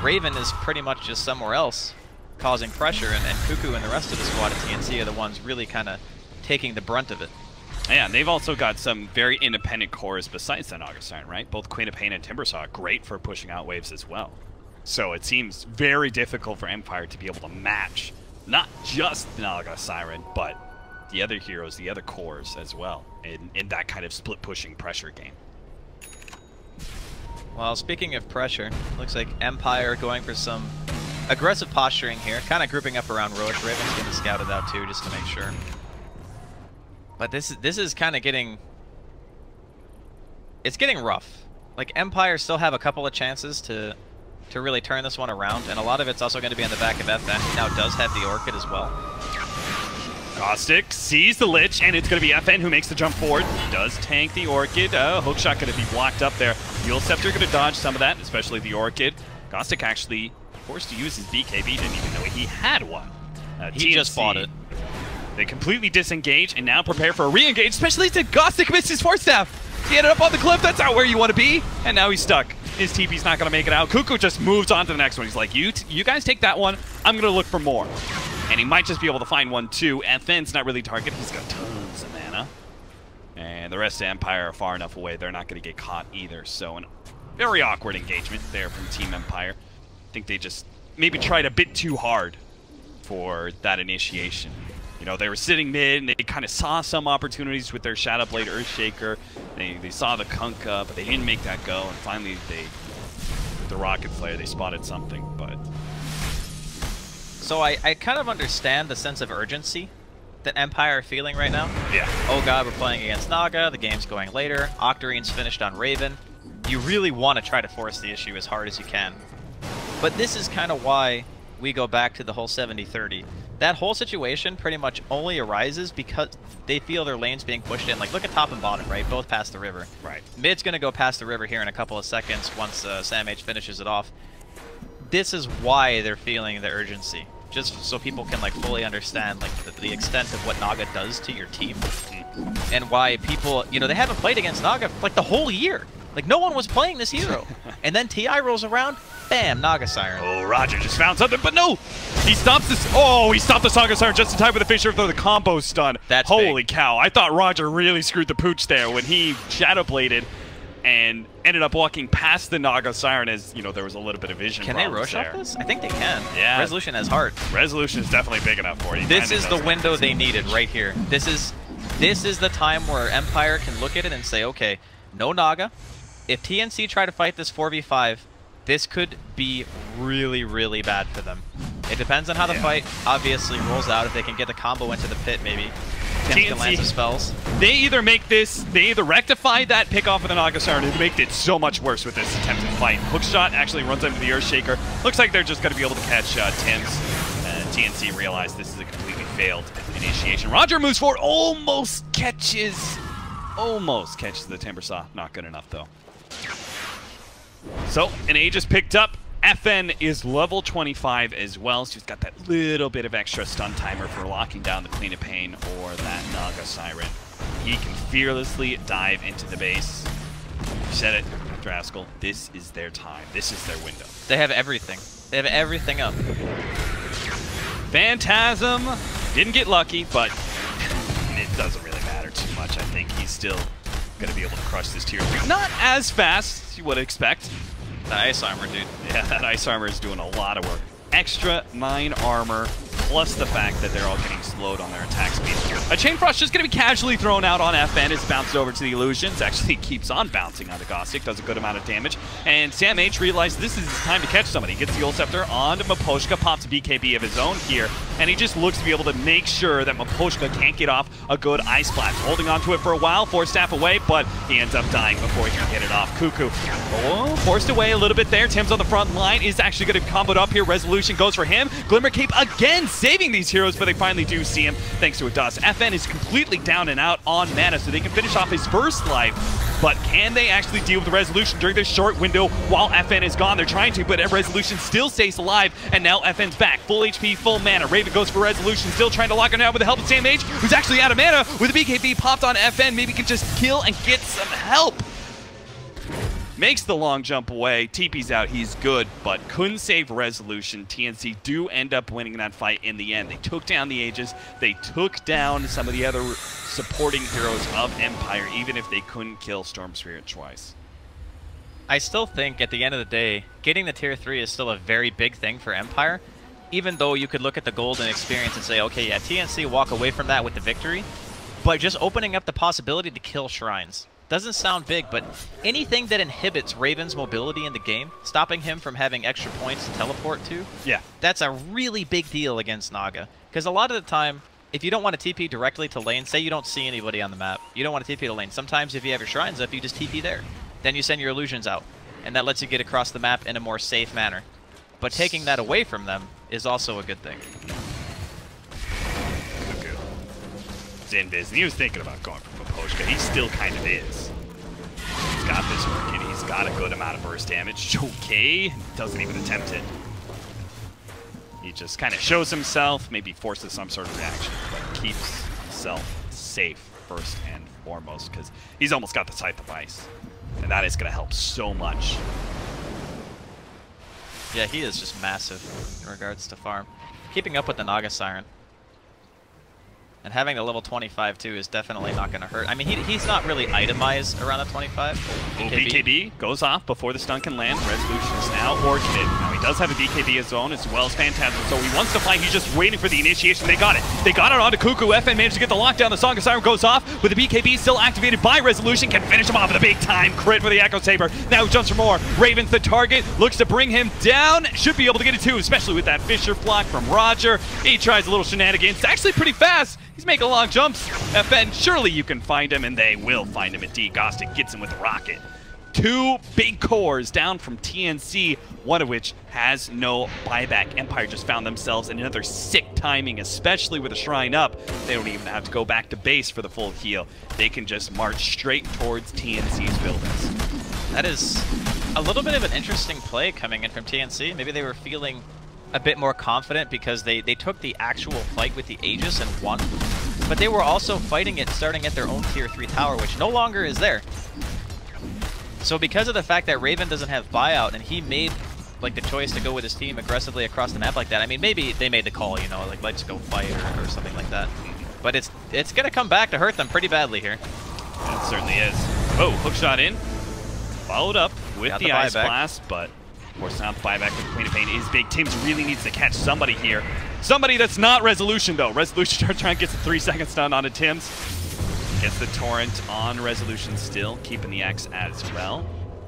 Raven is pretty much just somewhere else causing pressure, and Cuckoo and the rest of the squad at TNC are the ones really kind of taking the brunt of it. Yeah, and they've also got some very independent cores besides the Naga Siren, right? Both Queen of Pain and Timbersaw are great for pushing out waves as well. So it seems very difficult for Empire to be able to match not just the Naga Siren, but the other heroes, the other cores as well, in that kind of split pushing pressure game. Well, speaking of pressure, looks like Empire going for some aggressive posturing here, kind of grouping up around Roche. Raven's going to scout it out too, just to make sure. But this is kind of getting... It's getting rough. Like, Empire still have a couple of chances to really turn this one around, and a lot of it's also going to be on the back of FN, who now does have the Orchid as well. Caustic sees the Lich, and it's going to be FN who makes the jump forward. Does tank the Orchid. Hookshot going to be blocked up there. Fuel Scepter going to dodge some of that, especially the Orchid. Caustic actually forced to use his BKB. Didn't even know he had one. He just bought it. They completely disengage and now prepare for a re-engage, especially since Caustic missed his Force Staff. He ended up on the cliff. That's not where you want to be. And now he's stuck. His TP's not going to make it out. Cuckoo just moves on to the next one. He's like, you guys take that one. I'm going to look for more. And he might just be able to find one too. FN's not really target. He's got tons of mana. And the rest of Empire are far enough away. They're not going to get caught either. So a very awkward engagement there from Team Empire. I think they just maybe tried a bit too hard for that initiation. You know, they were sitting mid, and they kind of saw some opportunities with their Shadowblade Earthshaker. They saw the Kunkka, but they didn't make that go. And finally, with the Rocket Flare, they spotted something. But so I kind of understand the sense of urgency that Empire are feeling right now. Yeah. Oh god, we're playing against Naga, the game's going later, Octarine's finished on Raven. You really want to try to force the issue as hard as you can. But this is kind of why we go back to the whole 70-30. That whole situation pretty much only arises because they feel their lane's being pushed in. Like, look at top and bottom, right? Both past the river. Right. Mid's going to go past the river here in a couple of seconds once Sam H finishes it off. This is why they're feeling the urgency. Just so people can, like, fully understand, like, the extent of what Naga does to your team. And why people, you know, they haven't played against Naga for, like, the whole year. Like, no one was playing this hero. And then TI rolls around, bam, Naga Siren. Oh, Roger just found something, but no! He stops this. Oh, he stopped the Naga Siren just in time with the Fisher throw the combo stun. That's holy big. cow. I thought Roger really screwed the pooch there when he shadow bladed and ended up walking past the Naga Siren as, you know, there was a little bit of vision. Can they rush off this? I think they can. Yeah. Resolution has heart. Resolution is definitely big enough for you. This is the window they needed right here. This is the time where Empire can look at it and say, okay, no Naga. If TNC try to fight this 4v5, this could be really, really bad for them. It depends on how the fight obviously rolls out. If they can get the combo into the pit, maybe. TNC can land some spells. They either make this, they either rectify that pick off of the Naga Siren or they make it so much worse with this attempted fight. Hookshot actually runs into the Earthshaker. Looks like they're just going to be able to catch Tim's. TNC realized this is a completely failed initiation. Roger moves forward, almost catches the Timber Saw. Not good enough, though. So, an Aegis picked up. FN is level 25 as well, so he's got that little bit of extra stun timer for locking down the Queen of Pain or that Naga Siren. He can fearlessly dive into the base. You said it, Draskell. This is their time. This is their window. They have everything. They have everything up. Phantasm didn't get lucky, but it doesn't really matter too much. I think he's still going to be able to crush this tier 3. Not as fast as you would expect. The ice armor, dude. Yeah, that ice armor is doing a lot of work. Extra 9 armor, plus the fact that they're all getting slowed on their attack speed. A Chain Frost just going to be casually thrown out on FN. It's bounced over to the Illusions. Actually keeps on bouncing onto Gossick. Does a good amount of damage. And Sam H realized this is his time to catch somebody. Gets the Ult Scepter onto Miposhka. Pops a BKB of his own here. And he just looks to be able to make sure that Miposhka can't get off a good Ice Blast. Holding onto it for a while. Force Staff away, but he ends up dying before he can get it off. Cuckoo. Oh, forced away a little bit there. Tim's on the front line. Is actually going to combo it up here. Resolution goes for him. Glimmer Cape again saving these heroes, but they finally do see him thanks to a dust. FN is completely down and out on mana, so they can finish off his first life. But can they actually deal with the Resolution during this short window while FN is gone? They're trying to, but Resolution still stays alive, and now FN's back. Full HP, full mana. Raven goes for Resolution, still trying to lock him down with the help of Sam H, who's actually out of mana with a BKB popped on FN. Maybe can just kill and get some help. Makes the long jump away. TP's out. He's good, but couldn't save Resolution. TNC do end up winning that fight in the end. They took down the Aegis. They took down some of the other supporting heroes of Empire, even if they couldn't kill Storm Spirit twice. I still think at the end of the day, getting the tier 3 is still a very big thing for Empire. Even though you could look at the golden experience and say, okay, yeah, TNC walk away from that with the victory, but just opening up the possibility to kill shrines. Doesn't sound big, but anything that inhibits Raven's mobility in the game, stopping him from having extra points to teleport to, that's a really big deal against Naga. Because a lot of the time, if you don't want to TP directly to lane, say you don't see anybody on the map, you don't want to TP to lane. Sometimes if you have your shrines up, you just TP there. Then you send your illusions out, and that lets you get across the map in a more safe manner. But taking that away from them is also a good thing. Invis, and he was thinking about going for Miposhka. He still kind of is. He's got this working. He's got a good amount of burst damage. Okay, doesn't even attempt it. He just kind of shows himself, maybe forces some sort of reaction, but keeps himself safe first and foremost, because he's almost got the Scythe of Ice, and that is going to help so much. Yeah, he is just massive in regards to farm. Keeping up with the Naga Siren. And having the level 25 too is definitely not going to hurt. I mean, he's not really itemized around the 25. BKB goes off before the stun can land. Resolution is now orcharded. Now he does have a BKB of his own as well as Phantasm, so he wants to fight. He's just waiting for the initiation. They got it. They got it onto Cuckoo. FN managed to get the lockdown. The Song of Siren goes off, with the BKB still activated by Resolution. Can finish him off with a big time crit for the Echo Saber. Now jumps for more. Raven's the target. Looks to bring him down. Should be able to get it too, especially with that Fisher block from Roger. He tries a little shenanigans. It's actually pretty fast. He's making long jumps. FN, surely you can find him, and they will find him indeed. Gostick gets him with the rocket. 2 big cores down from TNC, one of which has no buyback. Empire just found themselves in another sick timing, especially with a Shrine up. They don't even have to go back to base for the full heal. They can just march straight towards TNC's buildings. That is a little bit of an interesting play coming in from TNC. Maybe they were feeling a bit more confident because they took the actual fight with the Aegis and won. But they were also fighting it starting at their own tier 3 tower, which no longer is there. So because of the fact that Raven doesn't have buyout and he made like the choice to go with his team aggressively across the map like that, I mean, maybe they made the call, you know, like let's go fight or something like that. But it's gonna come back to hurt them pretty badly here. It certainly is. Oh, hookshot in. Followed up with the Ice Blast, but of course not the buyback with Queen of Pain is big. Tims really needs to catch somebody here. Somebody that's not Resolution though. Resolution trying to get the 3-second stun onto Tims. Gets the Torrent on Resolution still, keeping the X as well.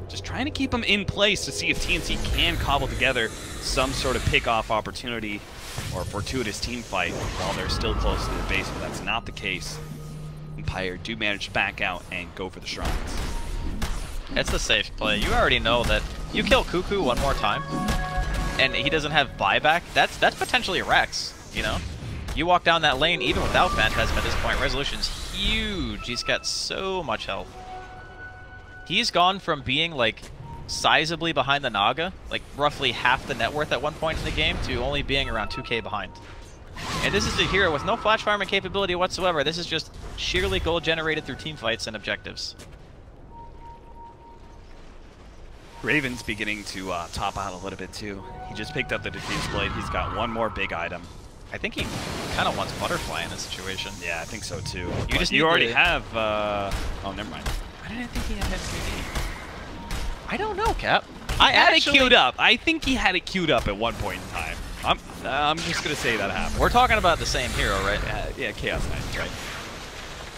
Just trying to keep him in place to see if TNC can cobble together some sort of pick-off opportunity or fortuitous team fight while they're still close to the base, but that's not the case. Empire do manage to back out and go for the Shrines. It's the safe play. You already know that you kill Cuckoo one more time, and he doesn't have buyback, that's potentially a Rex, you know? You walk down that lane even without Phantasm at this point. Resolution's huge. He's got so much health. He's gone from being like sizably behind the Naga, like roughly half the net worth at one point in the game, to only being around 2k behind. And this is a hero with no flash farming capability whatsoever. This is just sheerly gold generated through team fights and objectives. Raven's beginning to top out a little bit too. He just picked up the Diffuse Blade. He's got one more big item. I think he kind of wants Butterfly in this situation. Yeah, I think so too. You already have. Oh, never mind. Why did I think he had FQD? I don't know, Cap. I had it queued up. I think he had it queued up at one point in time. I'm just gonna say that happened. We're talking about the same hero, right? Yeah, Chaos Knight, right?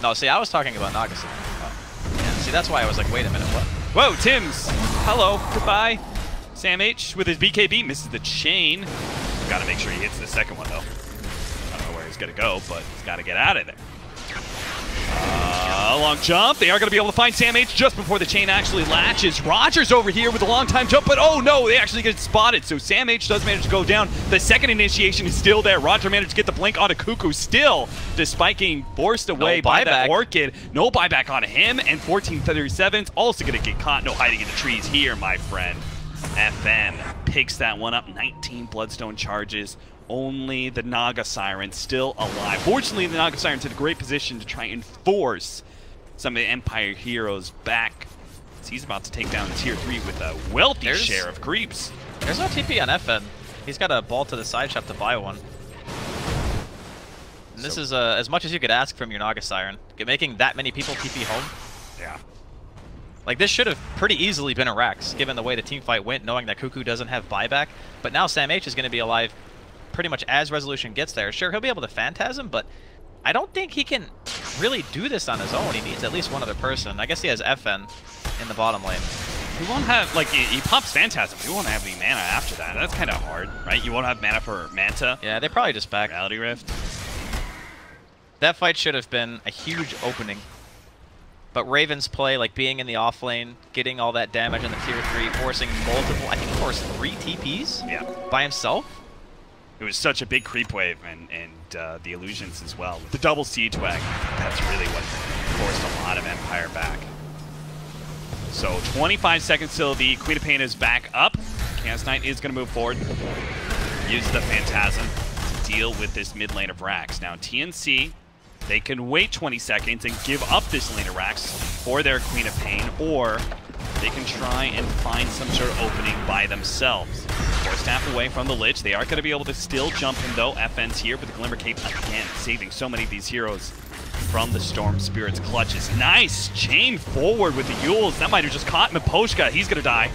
No, see, I was talking about Nagase. Yeah, see, that's why I was like, wait a minute, what? Whoa, Tims. Hello, goodbye. Sam H with his BKB misses the chain. Got to make sure he hits the second one though. I don't know where he's gonna go, but he's got to get out of there. Long jump. They are going to be able to find Sam H just before the chain actually latches. Roger's over here with a long time jump, but oh no, they actually get spotted. So Sam H does manage to go down. The second initiation is still there. Roger managed to get the blink onto Cuckoo still, despite getting forced away by that Orchid. No buyback on him, and 1437's also going to get caught. No hiding in the trees here, my friend. FM picks that one up. 19 Bloodstone charges. Only the Naga Siren still alive. Fortunately, the Naga Siren's in a great position to try and force some of the Empire heroes back. He's about to take down Tier 3 with a wealthy share of creeps. There's no TP on FN. He's got a ball to the side shop to buy one. And this is as much as you could ask from your Naga Siren. Making that many people TP home. Yeah. Like, this should have pretty easily been a Rax, given the way the team fight went, knowing that Cuckoo doesn't have buyback. But now Sam H is going to be alive pretty much as Resolution gets there. Sure, he'll be able to Phantasm, but I don't think he can really do this on his own. He needs at least one other person. I guess he has FN in the bottom lane. He won't have, like, he pops Phantasm. He won't have any mana after that. That's kind of hard, right? You won't have mana for Manta. Yeah, they probably just back. Reality Rift. That fight should have been a huge opening. But Raven's play, like being in the off lane, getting all that damage in the Tier 3, forcing multiple, I think he forced 3 TPs by himself. It was such a big creep wave, and the illusions as well. With the double siege wag, that's really what forced a lot of Empire back. So 25 seconds till the Queen of Pain is back up. Chaos Knight is going to move forward. Use the Phantasm to deal with this mid lane of Rax. Now TNC, they can wait 20 seconds and give up this lane of Rax for their Queen of Pain, or they can try and find some sort of opening by themselves. 4 staff away from the Lich. They are going to be able to still jump him though. FN's here, but the Glimmer Cape again saving so many of these heroes from the Storm Spirit's clutches. Nice chain forward with the Yules. That might have just caught Miposhka. He's going to die.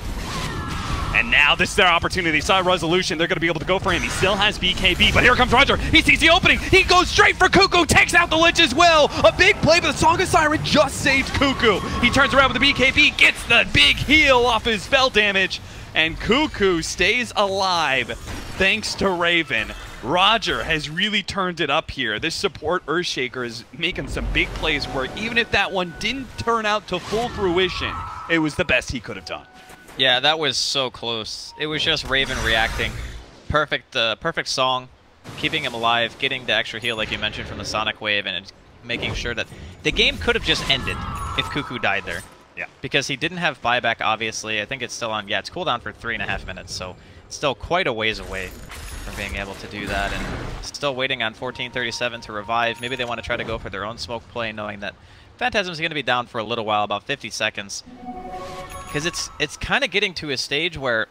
And now this is their opportunity. Saw Resolution. They're going to be able to go for him. He still has BKB, but here comes Roger. He sees the opening. He goes straight for Cuckoo. Takes out the Lich as well. A big play, but the Song of Siren just saved Cuckoo. He turns around with the BKB, gets the big heal off his spell damage, and Cuckoo stays alive thanks to Raven. Roger has really turned it up here. This support Earthshaker is making some big plays where even if that one didn't turn out to full fruition, it was the best he could have done. Yeah, that was so close. It was just Raven reacting. Perfect song, keeping him alive, getting the extra heal like you mentioned from the Sonic Wave, and making sure that the game could have just ended if Cuckoo died there. Yeah. Because he didn't have buyback, obviously. I think it's still on, yeah, it's cooldown for 3.5 minutes, so it's still quite a ways away from being able to do that, and still waiting on 1437 to revive. Maybe they want to try to go for their own smoke play, knowing that Phantasm's going to be down for a little while, about 50 seconds. Because it's kind of getting to a stage where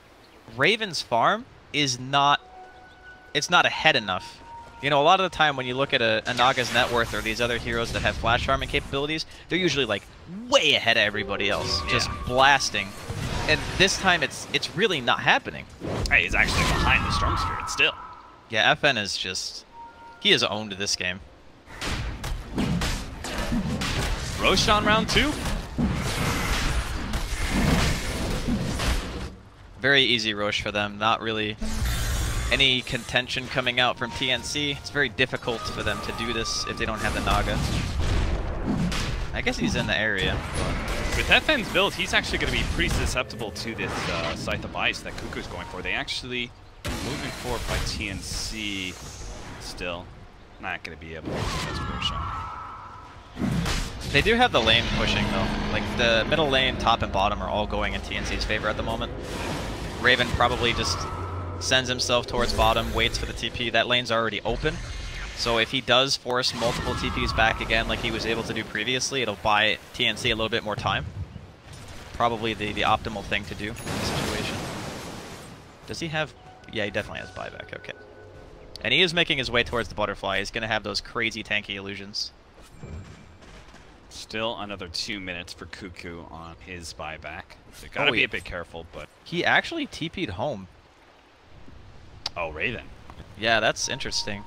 Raven's farm is not ahead enough. You know, a lot of the time when you look at a Naga's net worth or these other heroes that have flash farming capabilities, they're usually like way ahead of everybody else, just blasting. And this time it's really not happening. Hey, he's actually behind the Storm Spirit still. Yeah, FN is just, he has owned this game. Roshan round 2. Very easy Roche for them, not really any contention coming out from TNC. It's very difficult for them to do this if they don't have the Naga. I guess he's in the area. With FN's build, he's actually going to be pretty susceptible to this Scythe of Ice that Cuckoo's going for. They actually moving forward by TNC still. Not going to be able to test Roshan. They do have the lane pushing though. Like the middle lane, top and bottom are all going in TNC's favor at the moment. Raven probably just sends himself towards bottom, waits for the TP. That lane's already open. So if he does force multiple TPs back again like he was able to do previously, it'll buy TNC a little bit more time. Probably the optimal thing to do in this situation. Does he have... Yeah, he definitely has buyback, okay. And he is making his way towards the butterfly. He's going to have those crazy tanky illusions. Still another 2 minutes for Cuckoo on his buyback. So gotta be a bit careful, but... He actually TP'd home. Oh, Raven. Yeah, that's interesting.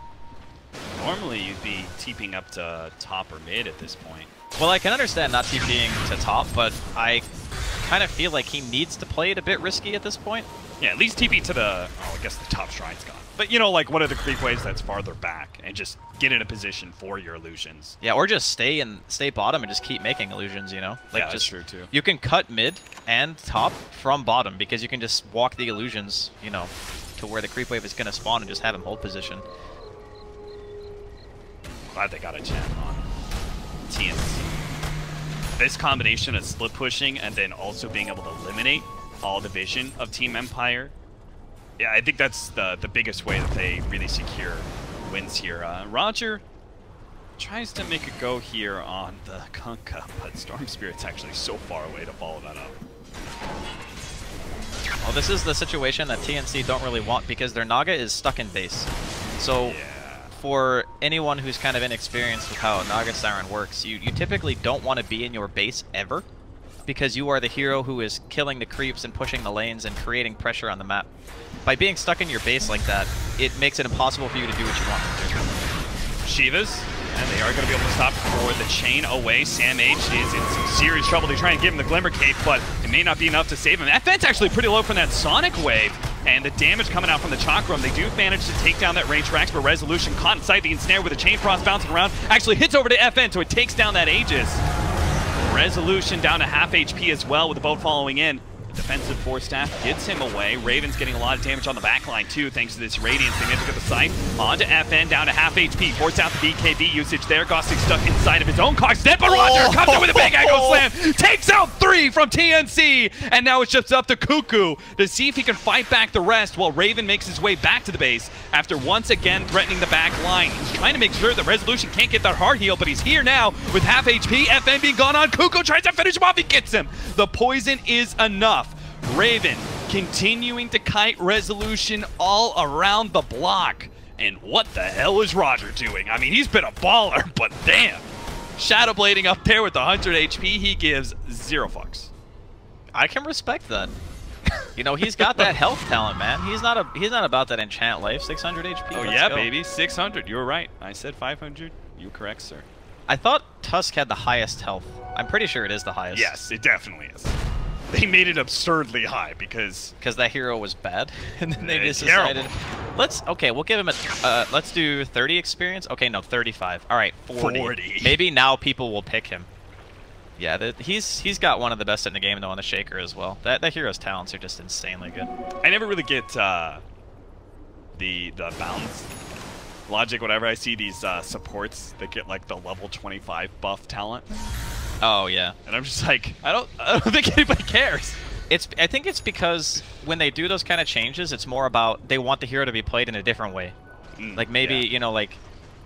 Normally you'd be TPing up to top or mid at this point. Well, I can understand not TPing to top, but I kind of feel like he needs to play it a bit risky at this point. Yeah, at least TP to the... Oh, I guess the top shrine's gone. But, you know, like one of the creep waves that's farther back and just get in a position for your illusions. Yeah, or just stay bottom and just keep making illusions, you know? Like yeah, that's true, too. You can cut mid and top from bottom because you can just walk the illusions, you know, to where the creep wave is going to spawn and just have him hold position. Glad they got a champ on TNC. This combination of split pushing and then also being able to eliminate all the vision of Team Empire. Yeah, I think that's the biggest way that they really secure wins here. Roger tries to make a go here on the Kunkka, but Storm Spirit's actually so far away to follow that up. Well, this is the situation that TNC don't really want because their Naga is stuck in base. So for anyone who's kind of inexperienced with how Naga Siren works, you typically don't want to be in your base ever because you are the hero who is killing the creeps and pushing the lanes and creating pressure on the map. By being stuck in your base like that, it makes it impossible for you to do what you want to do. Shivas, and they are going to be able to stop for the chain away. Sam H is in some serious trouble. They try and give him the Glimmer Cape, but it may not be enough to save him. That vent's actually pretty low from that Sonic Wave, and the damage coming out from the Chakram. They do manage to take down that range Rax, but Resolution caught inside the ensnare with a Chain Frost bouncing around. Actually hits over to FN, so it takes down that Aegis. Resolution down to half HP as well with the boat following in. Defensive Force Staff gets him away. Raven's getting a lot of damage on the backline too, thanks to this Radiance. They managed to get the Scythe onto FN, down to half HP. Force out the BKB usage there. Gossing stuck inside of his own car. Step, but Roger comes in with a big Echo Slam. Takes out 3 from TNC. And now it's just up to Cuckoo to see if he can fight back the rest while Raven makes his way back to the base after once again threatening the back line. He's trying to make sure that Resolution can't get that hard heal, but he's here now with half HP. FN being gone on. Cuckoo tries to finish him off. He gets him. The poison is enough. Raven continuing to kite Resolution all around the block. And what the hell is Roger doing? I mean, he's been a baller, but damn. Shadowblading up there with 100 HP, he gives 0 fucks. I can respect that. You know, he's got that health talent, man. He's not about that enchant life. 600 HP. Oh yeah, baby, 600. You were right. I said 500. You were correct, sir. I thought Tusk had the highest health. I'm pretty sure it is the highest. Yes, it definitely is. They made it absurdly high because that hero was bad, and then they just terrible. decided, okay, we'll give him a, let's do 30 experience. Okay, no, 35. All right, 40. Maybe now people will pick him. Yeah, he's got one of the best in the game though on the Shaker as well. That hero's talents are just insanely good. I never really get the balance logic. Whenever I see these supports that get like the level 25 buff talent. Oh yeah, and I'm just like, I don't think anybody cares. I think it's because when they do those kind of changes, it's more about they want the hero to be played in a different way. Like maybe you know, like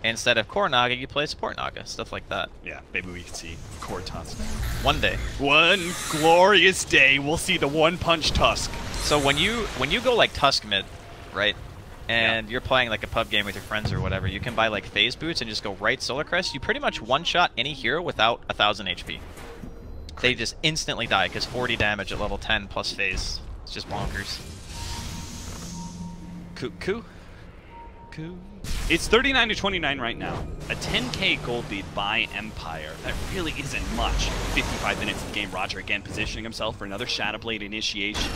instead of core Naga, you play support Naga, stuff like that. Yeah, maybe we can see core Tusk one day. One glorious day, we'll see the one-punch Tusk. So when you go like Tusk mid, right? And you're playing like a pub game with your friends or whatever, you can buy like phase boots and just go right Solar Crest. You pretty much one-shot any hero without 1,000 HP. They just instantly die because 40 damage at level 10 plus phase. It's just bonkers. Coo. It's 39 to 29 right now. A 10k gold lead by Empire. That really isn't much. 55 minutes of the game. Roger again positioning himself for another Shadowblade initiation.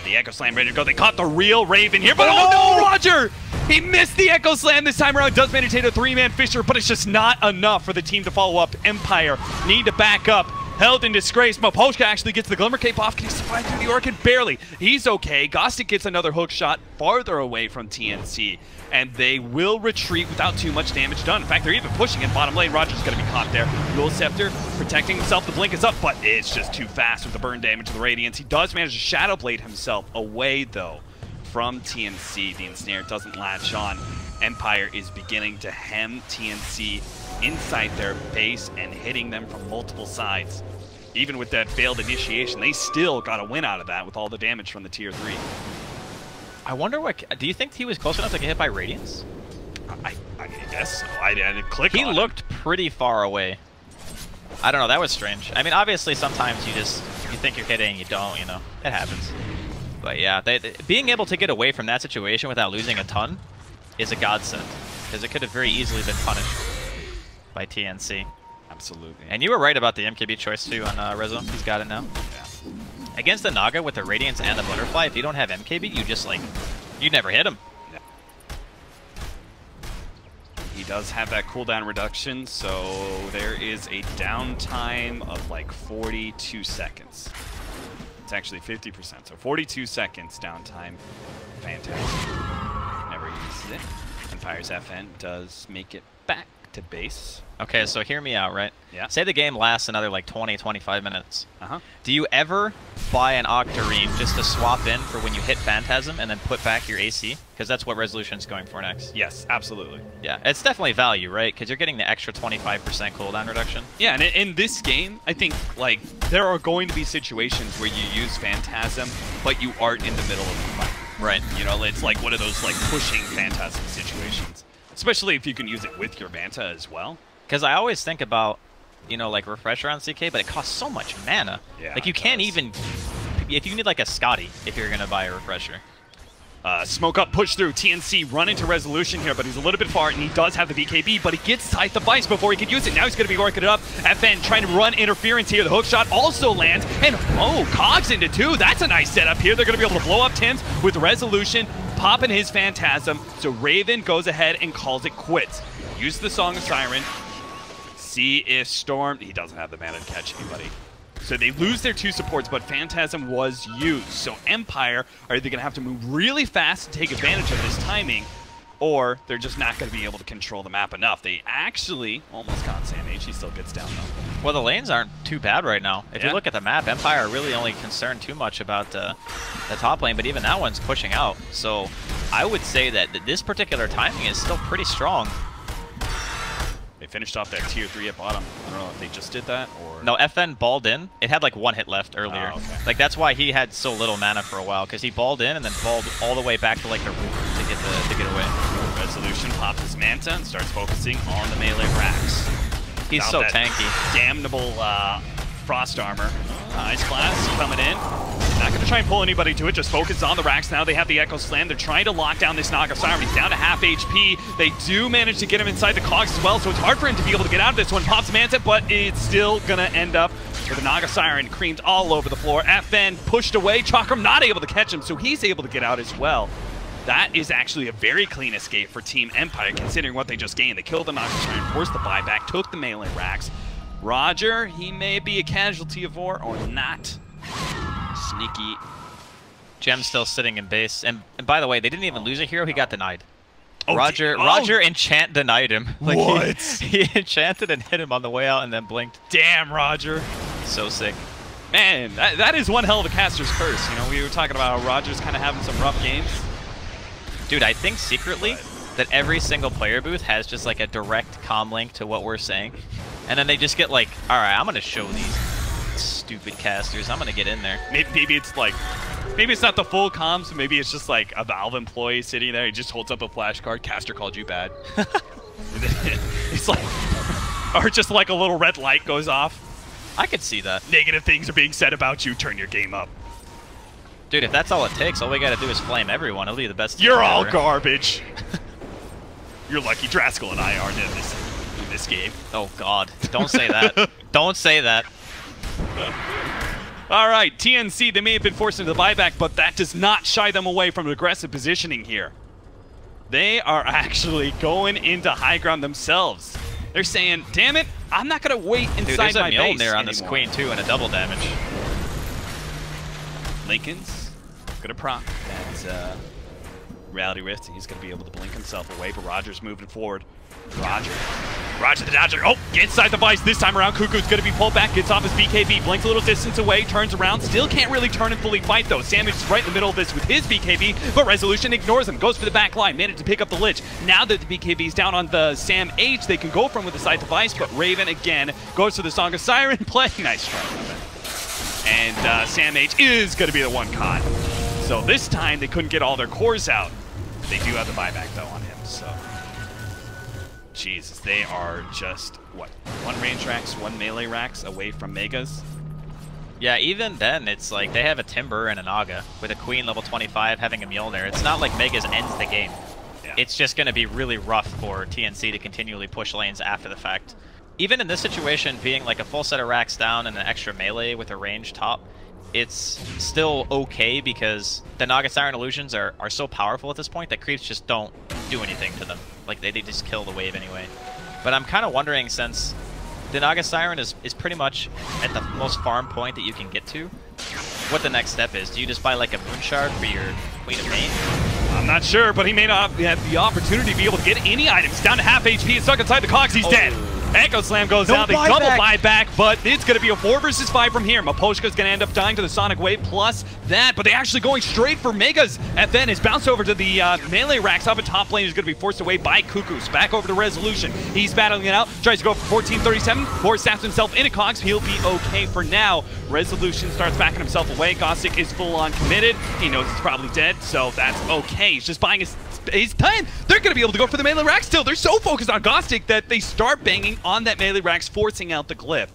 The Echo Slam ready to go. They caught the real Raven here, but oh no, Roger! He missed the Echo Slam this time around. Does manage to hit a 3-man Fisher, but it's just not enough for the team to follow up. Empire need to back up. Held in disgrace. Moposhka actually gets the Glimmer Cape off. Can he survive through the Orchid? Barely. He's okay. Gostic gets another hook shot farther away from TNC. And they will retreat without too much damage done. In fact, they're even pushing in bottom lane. Roger's going to be caught there. Dual Scepter protecting himself. The blink is up, but it's just too fast with the burn damage to the Radiance. He does manage to Shadow Blade himself away, though, from TNC. The Ensnare doesn't latch on. Empire is beginning to hem TNC inside their base and hitting them from multiple sides. Even with that failed initiation, they still got a win out of that with all the damage from the tier 3. I wonder what... Do you think he was close enough to get hit by Radiance? I guess so. I didn't click on him. He looked pretty far away. I don't know, that was strange. I mean, obviously sometimes you think you're hitting, you don't, you know. It happens. But yeah, being able to get away from that situation without losing a ton is a godsend. Because it could have very easily been punished by TNC. Absolutely. And you were right about the MKB choice too on Rezo. He's got it now. Yeah. Against the Naga with the Radiance and the Butterfly, if you don't have MKB, you just like, you never hit him. Yeah. He does have that cooldown reduction, so there is a downtime of like 42 seconds. It's actually 50%, so 42 seconds downtime. Fantastic. Never uses it. Empire's FN does make it back to base. Okay, so hear me out, right? Yeah. Say the game lasts another like 20, 25 minutes. Uh-huh. Do you ever buy an Octarine just to swap in for when you hit Phantasm and then put back your AC? Because that's what Resolution's going for next. Yes, absolutely. Yeah, it's definitely value, right? Because you're getting the extra 25% cooldown reduction. Yeah, and in this game, I think, like, there are going to be situations where you use Phantasm, but you aren't in the middle of the fight. Right. You know, it's like one of those, like, pushing Phantasm situations. Especially if you can use it with your Manta as well. Because I always think about, you know, like Refresher on CK, but it costs so much mana. Yeah, like you can't even, if you need like a Scotty, if you're gonna buy a Refresher. Smoke up, push through. TNC run into Resolution here, but he's a little bit far, and he does have the BKB, but he gets Scythe of Vice before he can use it. Now he's going to be working it up. FN trying to run interference here. The hook shot also lands, and oh, Cogs into 2. That's a nice setup here. They're going to be able to blow up Tim's with Resolution, popping his Phantasm. So Raven goes ahead and calls it quits. Use the Song of Siren. See if Storm... He doesn't have the mana to catch anybody. So they lose their 2 supports, but Phantasm was used. So Empire are either going to have to move really fast to take advantage of this timing, or they're just not going to be able to control the map enough. They actually almost got Sam H. He still gets down, though. Well, the lanes aren't too bad right now. If you look at the map, Empire are really only concerned too much about the top lane, but even that one's pushing out. So I would say that this particular timing is still pretty strong. They finished off that tier 3 at bottom. I don't know if they just did that or... No, FN balled in. It had like 1 hit left earlier. Oh, okay. Like that's why he had so little mana for a while, because he balled in and then balled all the way back to like the roof to get away. Resolution pops his Manta and starts focusing on the melee racks. He's so tanky. Damnable Frost Armor. Ice Blast coming in. Not going to try and pull anybody to it, just focus on the racks. Now they have the Echo Slam. They're trying to lock down this Naga Siren. He's down to half HP. They do manage to get him inside the cogs as well, so it's hard for him to be able to get out of this one. Pops Manta, but it's still going to end up with the Naga Siren creamed all over the floor. FN pushed away. Chakram not able to catch him, so he's able to get out as well. That is actually a very clean escape for Team Empire, considering what they just gained. They killed the Naga Siren, forced the buyback, took the melee racks. Roger, he may be a casualty of war or not. Sneaky. Gem's still sitting in base. And by the way, they didn't even lose a hero. He got denied. Oh, Roger Enchant denied him. Like what? He enchanted and hit him on the way out and then blinked. Damn, Roger. So sick. Man, that is one hell of a caster's curse. You know, we were talking about how Roger's kind of having some rough games. Dude, I think secretly that every single player booth has just like a direct comm link to what we're saying. And then they just get like, all right, I'm going to show these stupid casters. I'm going to get in there. Maybe it's like, maybe it's not the full comms. Maybe it's just like a Valve employee sitting there. He just holds up a flashcard. Caster called you bad. It's like, or just like a little red light goes off. I could see that. Negative things are being said about you. Turn your game up. Dude, if that's all it takes, all we got to do is flame everyone. It'll be the best. You're all garbage. You're lucky Draskell and I aren't in this game. Oh, God. Don't say that. Don't say that. All right, TNC, they may have been forced into the buyback, but that does not shy them away from aggressive positioning here. They are actually going into high ground themselves. They're saying, damn it, I'm not going to wait inside my base there's a Mjolnir on anymore. this Queen, too, and a double damage. Lincoln's going to proc that Reality Rift. He's going to be able to blink himself away, but Roger's moving forward. Roger the Dodger. Oh, get inside the vice. This time around, Cuckoo's going to be pulled back. Gets off his BKB. Blinks a little distance away. Turns around. Still can't really turn and fully fight, though. Savage is right in the middle of this with his BKB, but Resolution ignores him. Goes for the back line. Managed to pick up the Lich. Now that the BKB is down on the Sam H, they can go from with the side device, but Raven again goes to the Song of Siren. Play. Nice try, Raven. And Sam H is going to be the one caught. So this time, they couldn't get all their cores out. They do have the buyback, though, on him, so... Jesus, they are just, what, 1 range racks, 1 melee racks away from Megas? Yeah, even then, it's like they have a Timber and a Naga, with a Queen level 25 having a Mjolnir. It's not like Megas ends the game. Yeah. It's just going to be really rough for TNC to continually push lanes after the fact. Even in this situation, being like a full set of racks down and an extra melee with a range top, it's still okay because the Naga Siren illusions are so powerful at this point that creeps just don't do anything to them. Like, they just kill the wave anyway. But I'm kind of wondering, since the Naga Siren is pretty much at the most farm point that you can get to, what the next step is. Do you just buy, like, a Moon Shard for your Queen of Main? I'm not sure, but he may not have the opportunity to be able to get any items. Down to half HP, stuck inside the cogs, he's dead. Echo Slam goes out, they double buyback, but it's going to be a 4 versus 5 from here. Maposhka's going to end up dying to the Sonic Wave plus that, but they actually going straight for Megas. FN is bounced over to the melee racks up at top lane. He's going to be forced away by Cuckoos. Back over to Resolution. He's battling it out, tries to go for 1437, force snaps himself into cogs. He'll be okay for now. Resolution starts backing himself away. Gostic is full on committed. He knows he's probably dead, so that's okay. He's just buying his... He's 10. They're going to be able to go for the melee rack still. They're so focused on Gostic that they start banging on that melee racks, forcing out the glyph.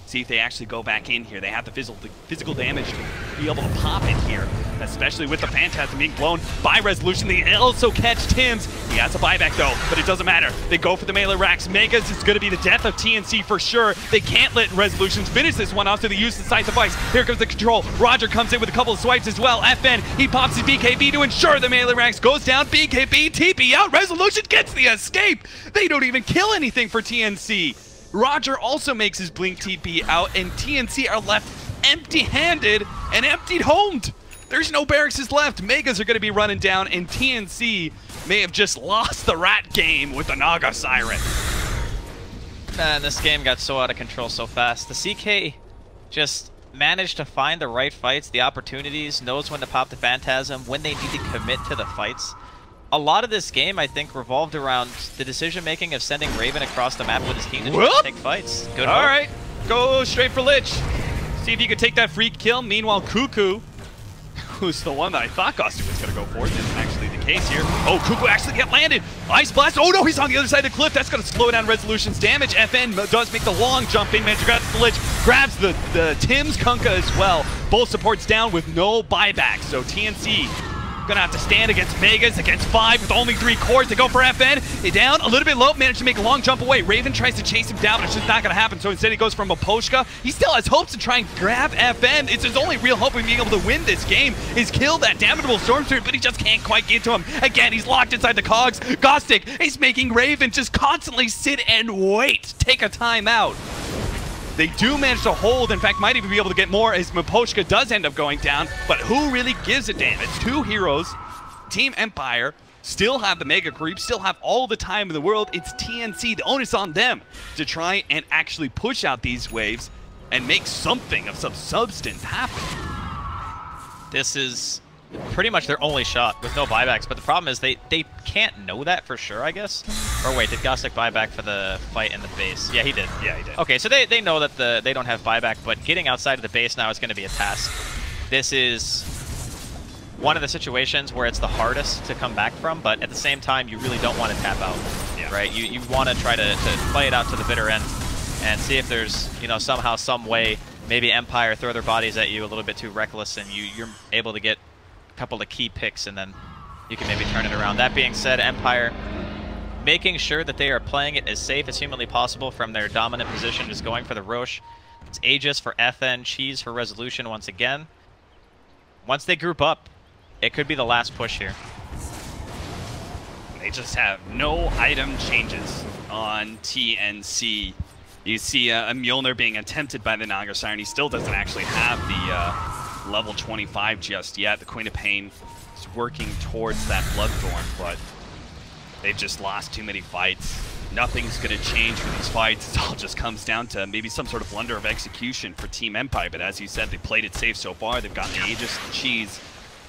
See if they actually go back in here. They have the physical damage to be able to pop it here, especially with the Phantasm being blown by Resolution. They also catch Tim's. He has a buyback though, but it doesn't matter. They go for the melee racks. Megas is going to be the death of TNC for sure. They can't let Resolutions finish this one off, so they use the side device. Here comes the control. Roger comes in with a couple of swipes as well. FN, he pops his BKB to ensure the melee racks goes down. BKB, TP out. Resolution gets the escape. They don't even kill anything for TNC. Roger also makes his Blink TP out, and TNC are left empty-handed and emptied-homed. There's no barracks left. Megas are going to be running down, and TNC may have just lost the rat game with the Naga Siren. Man, this game got so out of control so fast. The CK just managed to find the right fights, the opportunities, knows when to pop the Phantasm, when they need to commit to the fights. A lot of this game, I think, revolved around the decision-making of sending Raven across the map with his team to try to take fights. Good All right, go straight for Lich. See if you can take that free kill. Meanwhile, Cuckoo Cuckoo's the one that I thought Gostu was going to go for. This isn't actually the case here. Oh, Cuckoo actually got landed. Ice Blast. Oh no, he's on the other side of the cliff. That's going to slow down Resolution's damage. FN does make the long jump in. Manager grabs the lich, grabs the Tim's Kunkka as well. Both supports down with no buyback. So TNC gonna have to stand against Megas, against 5 with only 3 cores. They go for FN. They down a little bit low, managed to make a long jump away. Raven tries to chase him down, but it's just not gonna happen. So instead he goes for Maposhka. He still has hopes to try and grab FN. It's his only real hope of being able to win this game is kill that damnable Stormtrooper, but he just can't quite get to him. Again, he's locked inside the cogs. Gostic is making Raven just constantly sit and wait, take a timeout. They do manage to hold, in fact, might even be able to get more as Maposhka does end up going down, but who really gives a damn? It's 2 heroes. Team Empire still have the mega creep, still have all the time in the world. It's TNC, the onus on them to try and actually push out these waves and make something of some substance happen. This is pretty much their only shot with no buybacks, but the problem is they can't know that for sure, I guess. Or wait, did Gostic buy back for the fight in the base? Yeah, he did. Yeah, he did. Okay, so they know that they don't have buyback, but getting outside of the base now is going to be a task. This is one of the situations where it's the hardest to come back from, but at the same time, you really don't want to tap out, right? You want to try to play it out to the bitter end and see if there's, you know, somehow, some way, maybe Empire throw their bodies at you a little bit too reckless and you're able to get couple of key picks and then you can maybe turn it around. That being said, Empire making sure that they are playing it as safe as humanly possible from their dominant position, just going for the Roche. It's Aegis for FN, Cheese for Resolution once again. Once they group up, it could be the last push here. They just have no item changes on TNC. You see a Mjolnir being attempted by the Naga Siren. He still doesn't actually have the level 25 just yet. The Queen of Pain is working towards that Bloodthorn, but they've just lost too many fights. Nothing's going to change for these fights. It all just comes down to maybe some sort of blunder of execution for Team Empire, but as you said, they played it safe so far. They've gotten the Aegis and Cheese,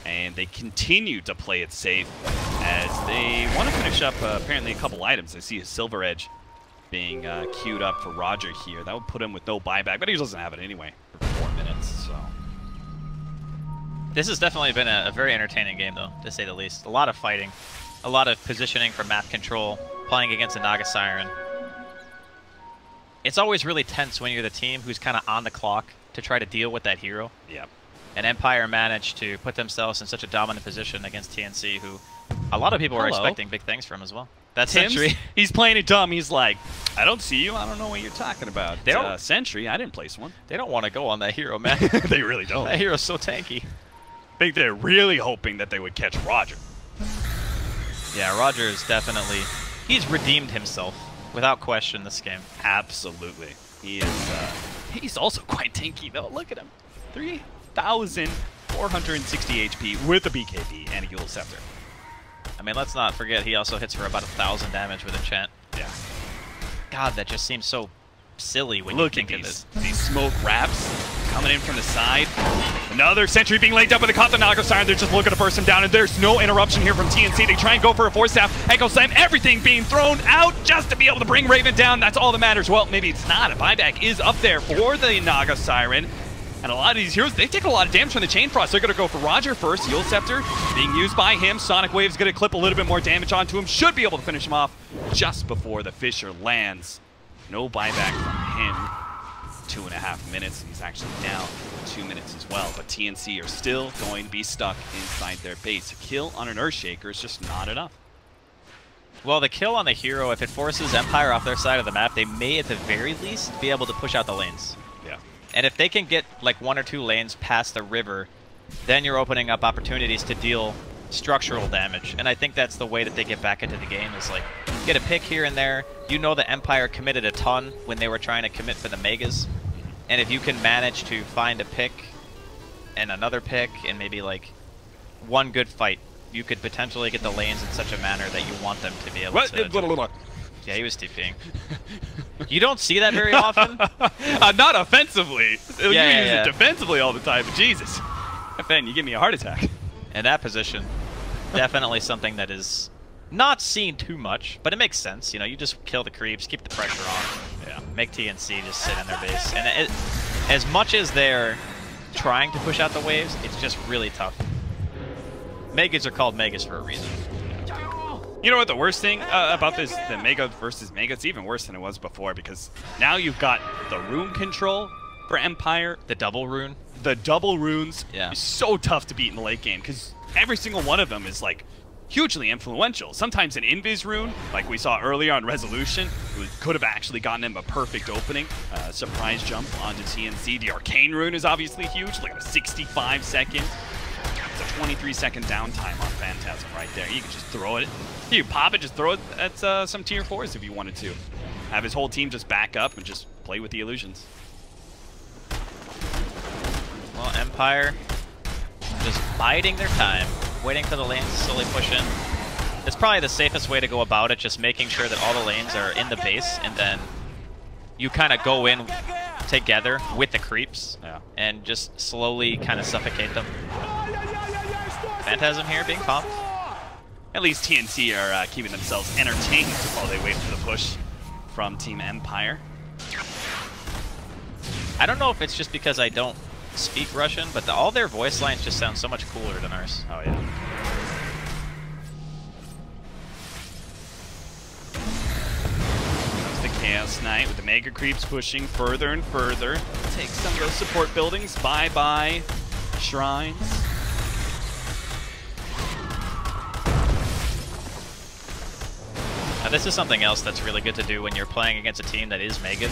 and they continue to play it safe as they want to finish up apparently a couple items. I see a Silver Edge being queued up for Roger here. That would put him with no buyback, but he doesn't have it anyway for 4 minutes, so... This has definitely been a very entertaining game, though, to say the least. A lot of fighting, a lot of positioning for map control, playing against a Naga Siren. It's always really tense when you're the team who's kind of on the clock to try to deal with that hero. Yeah. And Empire managed to put themselves in such a dominant position against TNC, who a lot of people were expecting big things from as well. That's Sentry. He's playing it dumb. He's like, I don't see you. I don't know what you're talking about. Sentry, I didn't place one. They don't want to go on that hero, man. They really don't. That hero's so tanky. I think they're really hoping that they would catch Roger. Yeah, Roger is definitely... He's redeemed himself, without question, this game. Absolutely. He is... he's also quite tanky, though. Look at him. 3,460 HP with a BKB and a Yule Scepter. I mean, let's not forget he also hits for about 1,000 damage with Enchant. Yeah. God, that just seems so silly when Look you think at of it. These smoke wraps coming in from the side. Another Sentry being laid up with the Kata Naga Siren. They're just looking to burst him down, and there's no interruption here from TNC. They try and go for a Force Staff. Echo Slam, everything being thrown out just to be able to bring Raven down. That's all that matters. Well, maybe it's not. A buyback is up there for the Naga Siren. And a lot of these heroes, they've taken a lot of damage from the Chain Frost. They're going to go for Roger first. Yule Scepter being used by him. Sonic Wave's going to clip a little bit more damage onto him. Should be able to finish him off just before the Fisher lands. No buyback from him. 2.5 minutes. He's actually down 2 minutes as well. But TNC are still going to be stuck inside their base. A kill on an Earthshaker is just not enough. Well, the kill on the hero, if it forces Empire off their side of the map, they may at the very least be able to push out the lanes. Yeah. And if they can get like 1 or 2 lanes past the river, then you're opening up opportunities to deal structural damage. And I think that's the way that they get back into the game, is like get a pick here and there. You know the Empire committed a ton when they were trying to commit for the Megas. And if you can manage to find a pick and another pick and maybe like one good fight, you could potentially get the lanes in such a manner that you want them to be able to... Yeah, he was TPing. You don't see that very often. Not offensively. Yeah, you yeah, use yeah. it defensively all the time, but Jesus. FN, you give me a heart attack. In that position, definitely something that is not seen too much, but it makes sense. You know, you just kill the creeps, keep the pressure on. Yeah. Make TNC just sit in their base. And as much as they're trying to push out the waves, it's just really tough. Megas are called Megas for a reason. You know what the worst thing about this, the Mega versus Mega, it's even worse than it was before, because now you've got the rune control for Empire. The double rune? The double runes is so tough to beat in the late game, because every single one of them is like hugely influential. Sometimes an invis rune, like we saw earlier on Resolution, could have actually gotten him a perfect opening, surprise jump onto TNC. The Arcane rune is obviously huge, like a 65 second. It's a 23-second downtime on Phantasm right there. You can just throw it. You pop it, just throw it at some tier 4s if you wanted to. Have his whole team just back up and just play with the illusions. Well, Empire just biding their time, waiting for the lanes to slowly push in. It's probably the safest way to go about it, just making sure that all the lanes are in the base, and then you kind of go in together with the creeps and just slowly kind of suffocate them. Phantasm here being popped. At least TNC are keeping themselves entertained while they wait for the push from Team Empire. I don't know if it's just because I don't speak Russian, but all their voice lines just sound so much cooler than ours. Oh, yeah. Comes the Chaos Knight with the Mega Creeps pushing further and further. Take some of those support buildings. Bye-bye shrines. Now, this is something else that's really good to do when you're playing against a team that is Mega,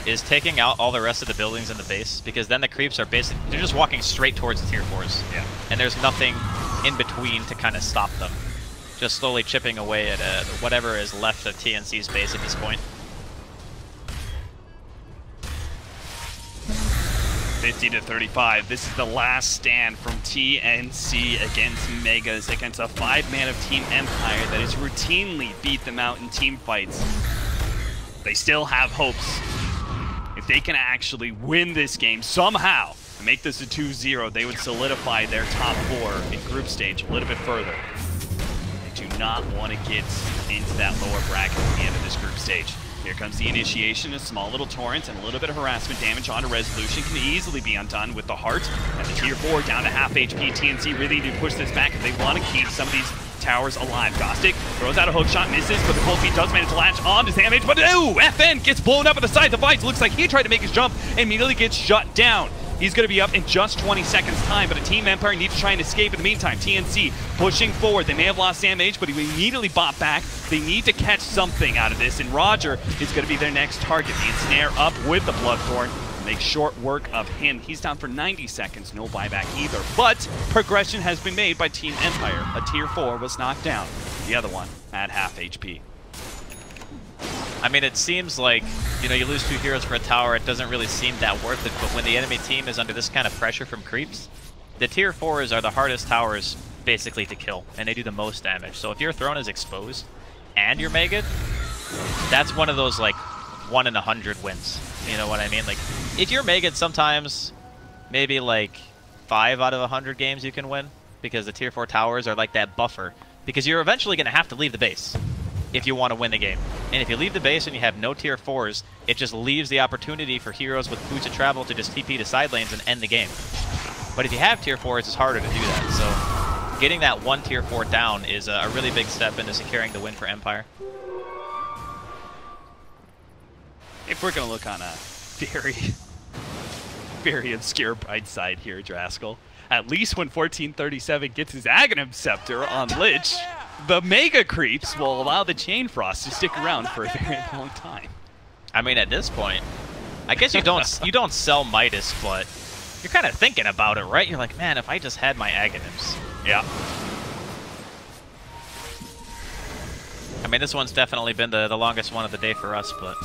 is taking out all the rest of the buildings in the base, because then the creeps are basically, they're just walking straight towards the tier 4s. Yeah. And there's nothing in between to kind of stop them. Just slowly chipping away at whatever is left of TNC's base at this point. 50-35. This is the last stand from TNC against Megas, against a 5-man of Team Empire that has routinely beat them out in team fights. They still have hopes. If they can actually win this game somehow and make this a 2-0, they would solidify their top 4 in group stage a little bit further. They do not want to get into that lower bracket at the end of this group stage. Here comes the initiation, a small little torrent and a little bit of harassment damage onto Resolution. Can easily be undone with the heart. And the tier 4 down to half HP. TNC really need to push this back if they want to keep some of these towers alive. Gostic throws out a hook shot, misses, but the cold feet does manage to latch on to damage. But ooh, FN gets blown up at the side of the fight. Looks like he tried to make his jump and immediately gets shut down. He's going to be up in just 20 seconds time, but a Team Empire needs to try and escape in the meantime. TNC pushing forward. They may have lost damage, but he immediately bought back. They need to catch something out of this, and Roger is going to be their next target. The ensnare up with the Bloodthorn. Make short work of him. He's down for 90 seconds, no buyback either. But progression has been made by Team Empire. A tier 4 was knocked down. The other one at half HP. I mean, it seems like, you know, you lose 2 heroes for a tower, it doesn't really seem that worth it, but when the enemy team is under this kind of pressure from creeps, the tier 4s are the hardest towers, basically, to kill, and they do the most damage. So if your throne is exposed, and you're Mega, that's one of those, like, 1 in 100 wins. You know what I mean? Like, if you're Mega, sometimes, maybe, like, 5 out of 100 games you can win, because the tier 4 towers are like that buffer, because you're eventually going to have to leave the base if you want to win the game. And if you leave the base and you have no tier 4s, it just leaves the opportunity for heroes with boots of travel to just TP to side lanes and end the game. But if you have tier 4s, it's harder to do that. So getting that 1 tier 4 down is a really big step into securing the win for Empire. If we're going to look on a very obscure bright side here, Draskell, at least when 1437 gets his Aghanim Scepter on Lich, the Mega Creeps will allow the Chain Frost to stick around for a very long time. I mean, at this point, I guess you don't sell Midas, but you're kind of thinking about it, right? You're like, man, if I just had my Aghanims. Yeah. I mean, this one's definitely been the longest one of the day for us, but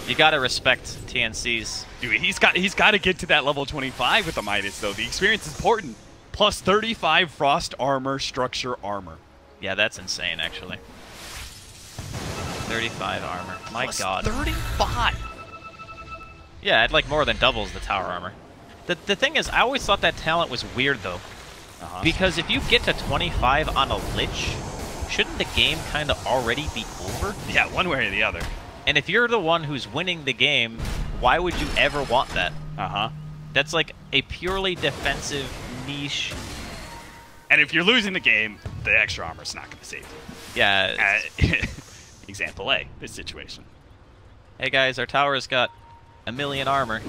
you gotta respect TNC's. Dude, he's got to get to that level 25 with the Midas, though. The experience is important. Plus 35 frost armor, structure armor. Yeah, that's insane, actually. 35 armor. My Plus god. 35! Yeah, it like more than doubles the tower armor. The thing is, I always thought that talent was weird, though. Because if you get to 25 on a Lich, shouldn't the game kind of already be over? Yeah, one way or the other. And if you're the one who's winning the game, why would you ever want that? That's like a purely defensive niche And if you're losing the game, the extra armor's not going to save you. Yeah. Example A, this situation. Hey guys, our tower's got 1,000,000 armor.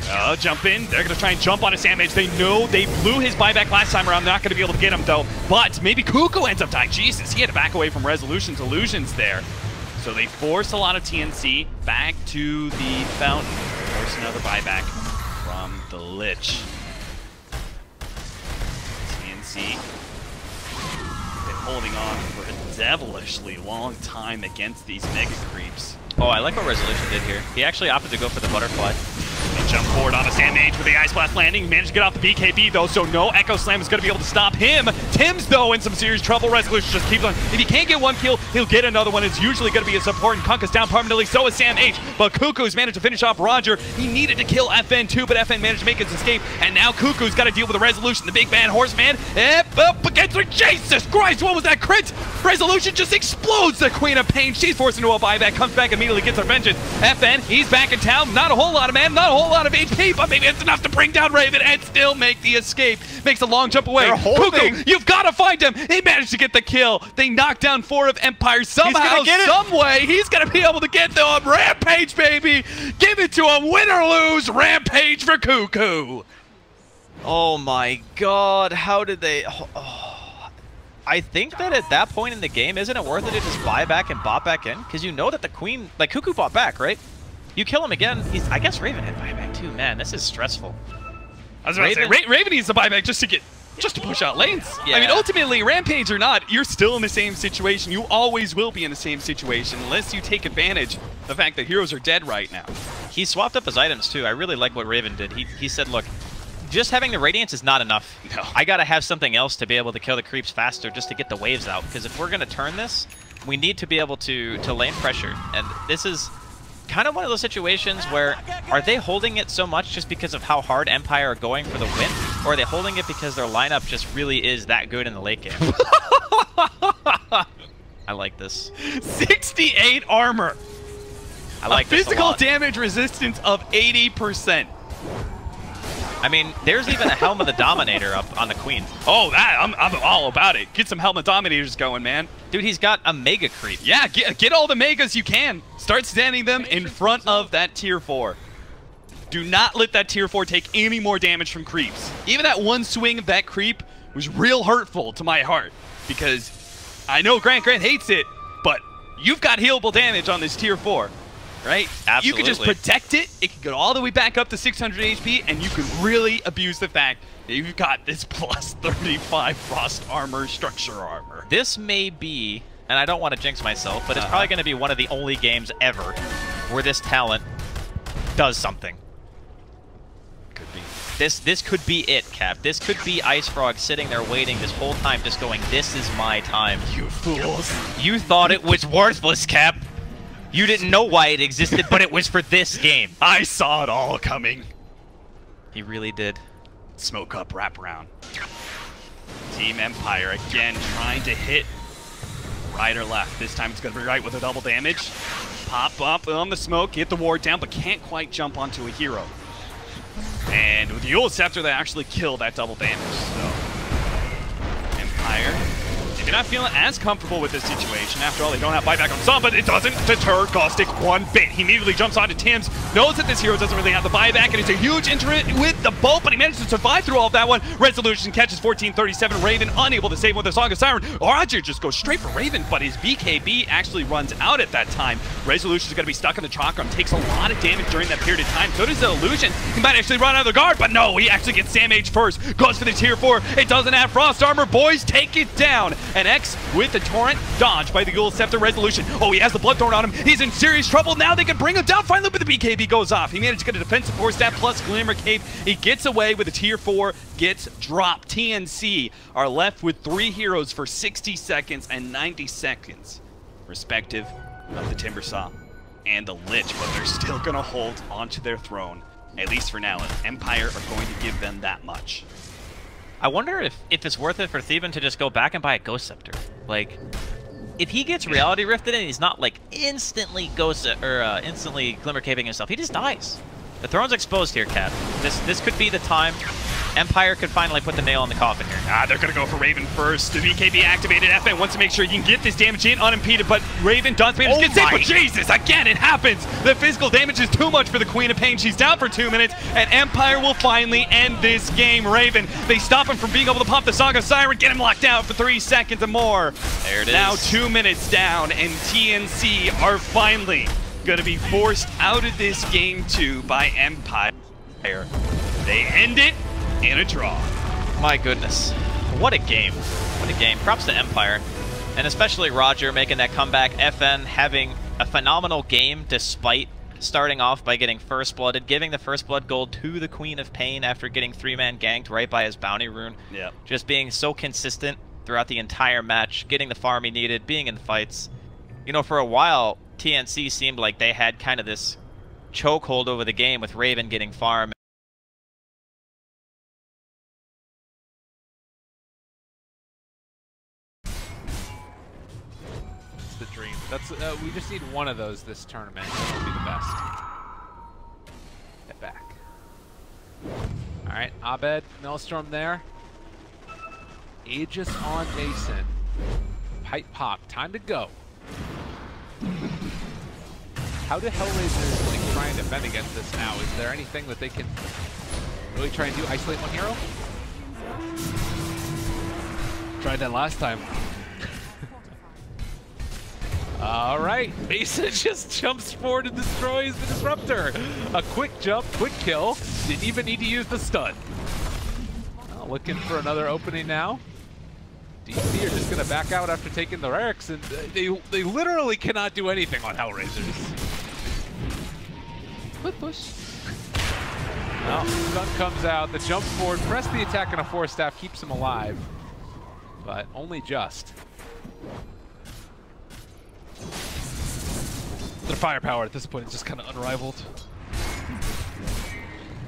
Oh, jump in. They're going to try and jump on a Sandmage. They know they blew his buyback last time around. They're not going to be able to get him, though. But maybe Cuckoo ends up dying. Jesus, he had to back away from Resolution's illusions there. So they force a lot of TNC back to the fountain. Force another buyback from the Lich. TNC been holding on for a devilishly long time against these Mega Creeps. Oh, I like what Resolution did here. He actually opted to go for the butterfly. They jump forward on a Sandmage with the Ice Blast landing. Managed to get off the BKB, though, so no Echo Slam is going to be able to stop him. Tim's, though, in some serious trouble. Resolution just keeps on. If he can't get one kill, he'll get another one. It's usually going to be a support, and Kunkka's down permanently. So is Sam H. But Cuckoo's managed to finish off Roger. He needed to kill FN too, but FN managed to make his escape. And now Cuckoo's got to deal with the Resolution, the big man Horseman. Up against her. Jesus Christ, what was that crit? Resolution just explodes the Queen of Pain. She's forced into a buyback, comes back immediately, gets her vengeance. FN, he's back in town. Not a whole lot of mana, not a whole lot of HP, but maybe it's enough to bring down Raven and still make the escape. Makes a long jump away. Cuckoo, you've got to find him. He managed to get the kill. They knock down 4 of Empire somehow, some way. He's going to be able to get to him. Rampage, baby. Give it to him. Win or lose. Rampage for Cuckoo. Oh my god, how did they... Oh. I think that at that point in the game, isn't it worth it to just buy back and bot back in? Because you know that the Queen... Like, Cuckoo bought back, right? You kill him again, he's... I guess Raven had buyback too. Man, this is stressful. I was about to say, Raven needs the buyback just to push out lanes. Yeah. I mean, ultimately, Rampage or not, you're still in the same situation. You always will be in the same situation unless you take advantage of the fact that heroes are dead right now. He swapped up his items too. I really like what Raven did. He said, look, just having the Radiance is not enough. No. I gotta have something else to be able to kill the creeps faster just to get the waves out. Because if we're gonna turn this, we need to be able to lane pressure. And this is kind of one of those situations where, are they holding it so much just because of how hard Empire are going for the win? Or are they holding it because their lineup just really is that good in the late game? I like this. 68 armor. I like this physical damage resistance of 80%. I mean, there's even a Helm of the Dominator up on the Queen. Oh, that I'm all about it. Get some Helm of Dominators going, man. Dude, he's got a Mega Creep. Yeah, get all the Megas you can. Start standing them in front of that Tier 4. Do not let that Tier 4 take any more damage from creeps. Even that one swing of that creep was real hurtful to my heart. Because I know Grant hates it, but you've got healable damage on this Tier 4. Right? Absolutely. You can just protect it, it can go all the way back up to 600 HP, and you can really abuse the fact that you've got this plus 35 frost armor, structure armor. This may be, and I don't want to jinx myself, but it's probably going to be one of the only games ever where this talent does something. Could be. This could be it, Cap. This could be Ice Frog sitting there waiting this whole time just going, this is my time. You fools. You thought it was worthless, Cap. You didn't know why it existed, but it was for this game. I saw it all coming. He really did. Smoke up, wrap around. Team Empire again trying to hit right or left. This time it's going to be right with a double damage. Pop up on the smoke, get the ward down, but can't quite jump onto a hero. And with the Yule Scepter, they actually kill that double damage. So Empire, maybe not feeling as comfortable with this situation. After all, they don't have buyback on some, but it doesn't deter Caustic one bit. He immediately jumps onto Tim's, knows that this hero doesn't really have the buyback, and it's a huge interest with the bolt, but he managed to survive through all of that one. Resolution catches 1437. Raven unable to save him with a Song of Siren. Roger just goes straight for Raven, but his BKB actually runs out at that time. Resolution is going to be stuck in the Chakram, takes a lot of damage during that period of time. So does the Illusion. He might actually run out of the guard, but no, he actually gets Sam H first. Goes for the tier 4. It doesn't have Frost Armor. Boys, take it down. And X with the Torrent, dodge by the Ghoul Scepter. Resolution. Oh, he has the Bloodthorn on him. He's in serious trouble. Now they can bring him down finally, but the BKB goes off. He managed to get a defensive force stat plus Glimmer Cape. He gets away with a tier 4, gets dropped. TNC are left with 3 heroes for 60 seconds and 90 seconds, respective of the Timbersaw and the Lich, but they're still going to hold onto their throne, at least for now, and Empire are going to give them that much. I wonder if it's worth it for Theban to just go back and buy a Ghost Scepter. Like, if he gets Reality Rifted and he's not like instantly instantly Glimmer Caping himself, he just dies. The throne's exposed here, Cat. This could be the time Empire could finally put the nail in the coffin here. They're going to go for Raven first. The BKB activated. FN wants to make sure he can get this damage in unimpeded, but Raven does manage to get saved. But Jesus, again, it happens. The physical damage is too much for the Queen of Pain. She's down for 2 minutes, and Empire will finally end this game. Raven, they stop him from being able to pop the Saga Siren, get him locked down for 3 seconds and more. There it is. Now 2 minutes down, and TNC are finally going to be forced out of this game 2 by Empire. They end it in a draw. My goodness. What a game. What a game. Props to Empire. And especially Roger making that comeback. FN having a phenomenal game despite starting off by getting first blooded, giving the first blood gold to the Queen of Pain after getting 3-man ganked right by his bounty rune. Yeah. Just being so consistent throughout the entire match, getting the farm he needed, being in fights. You know, for a while, TNC seemed like they had kind of this chokehold over the game with Raven getting farm. The dream. That's we just need one of those this tournament. That'll be the best. Get back. All right, Abed, Maelstrom there. Aegis on Mason. Pipe pop. Time to go. How do Hellraisers like try and defend against this now? Is there anything that they can really try and do? Isolate one hero? Tried that last time. All right, Mason just jumps forward and destroys the Disruptor. A quick jump, quick kill. Didn't even need to use the stun. Well, looking for another opening now. DC are just going to back out after taking the Rariks, and they literally cannot do anything on Hellraisers. Quick push. Well, stun comes out, the jump forward, press the attack on a 4-staff, keeps him alive. But only just. Their firepower at this point is just kind of unrivaled.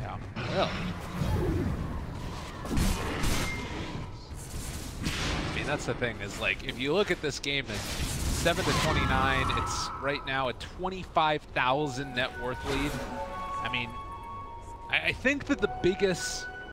Yeah. Well. I mean, that's the thing, is like, if you look at this game, it's 7 to 29. It's right now a 25,000 net worth lead. I mean, I think that the biggest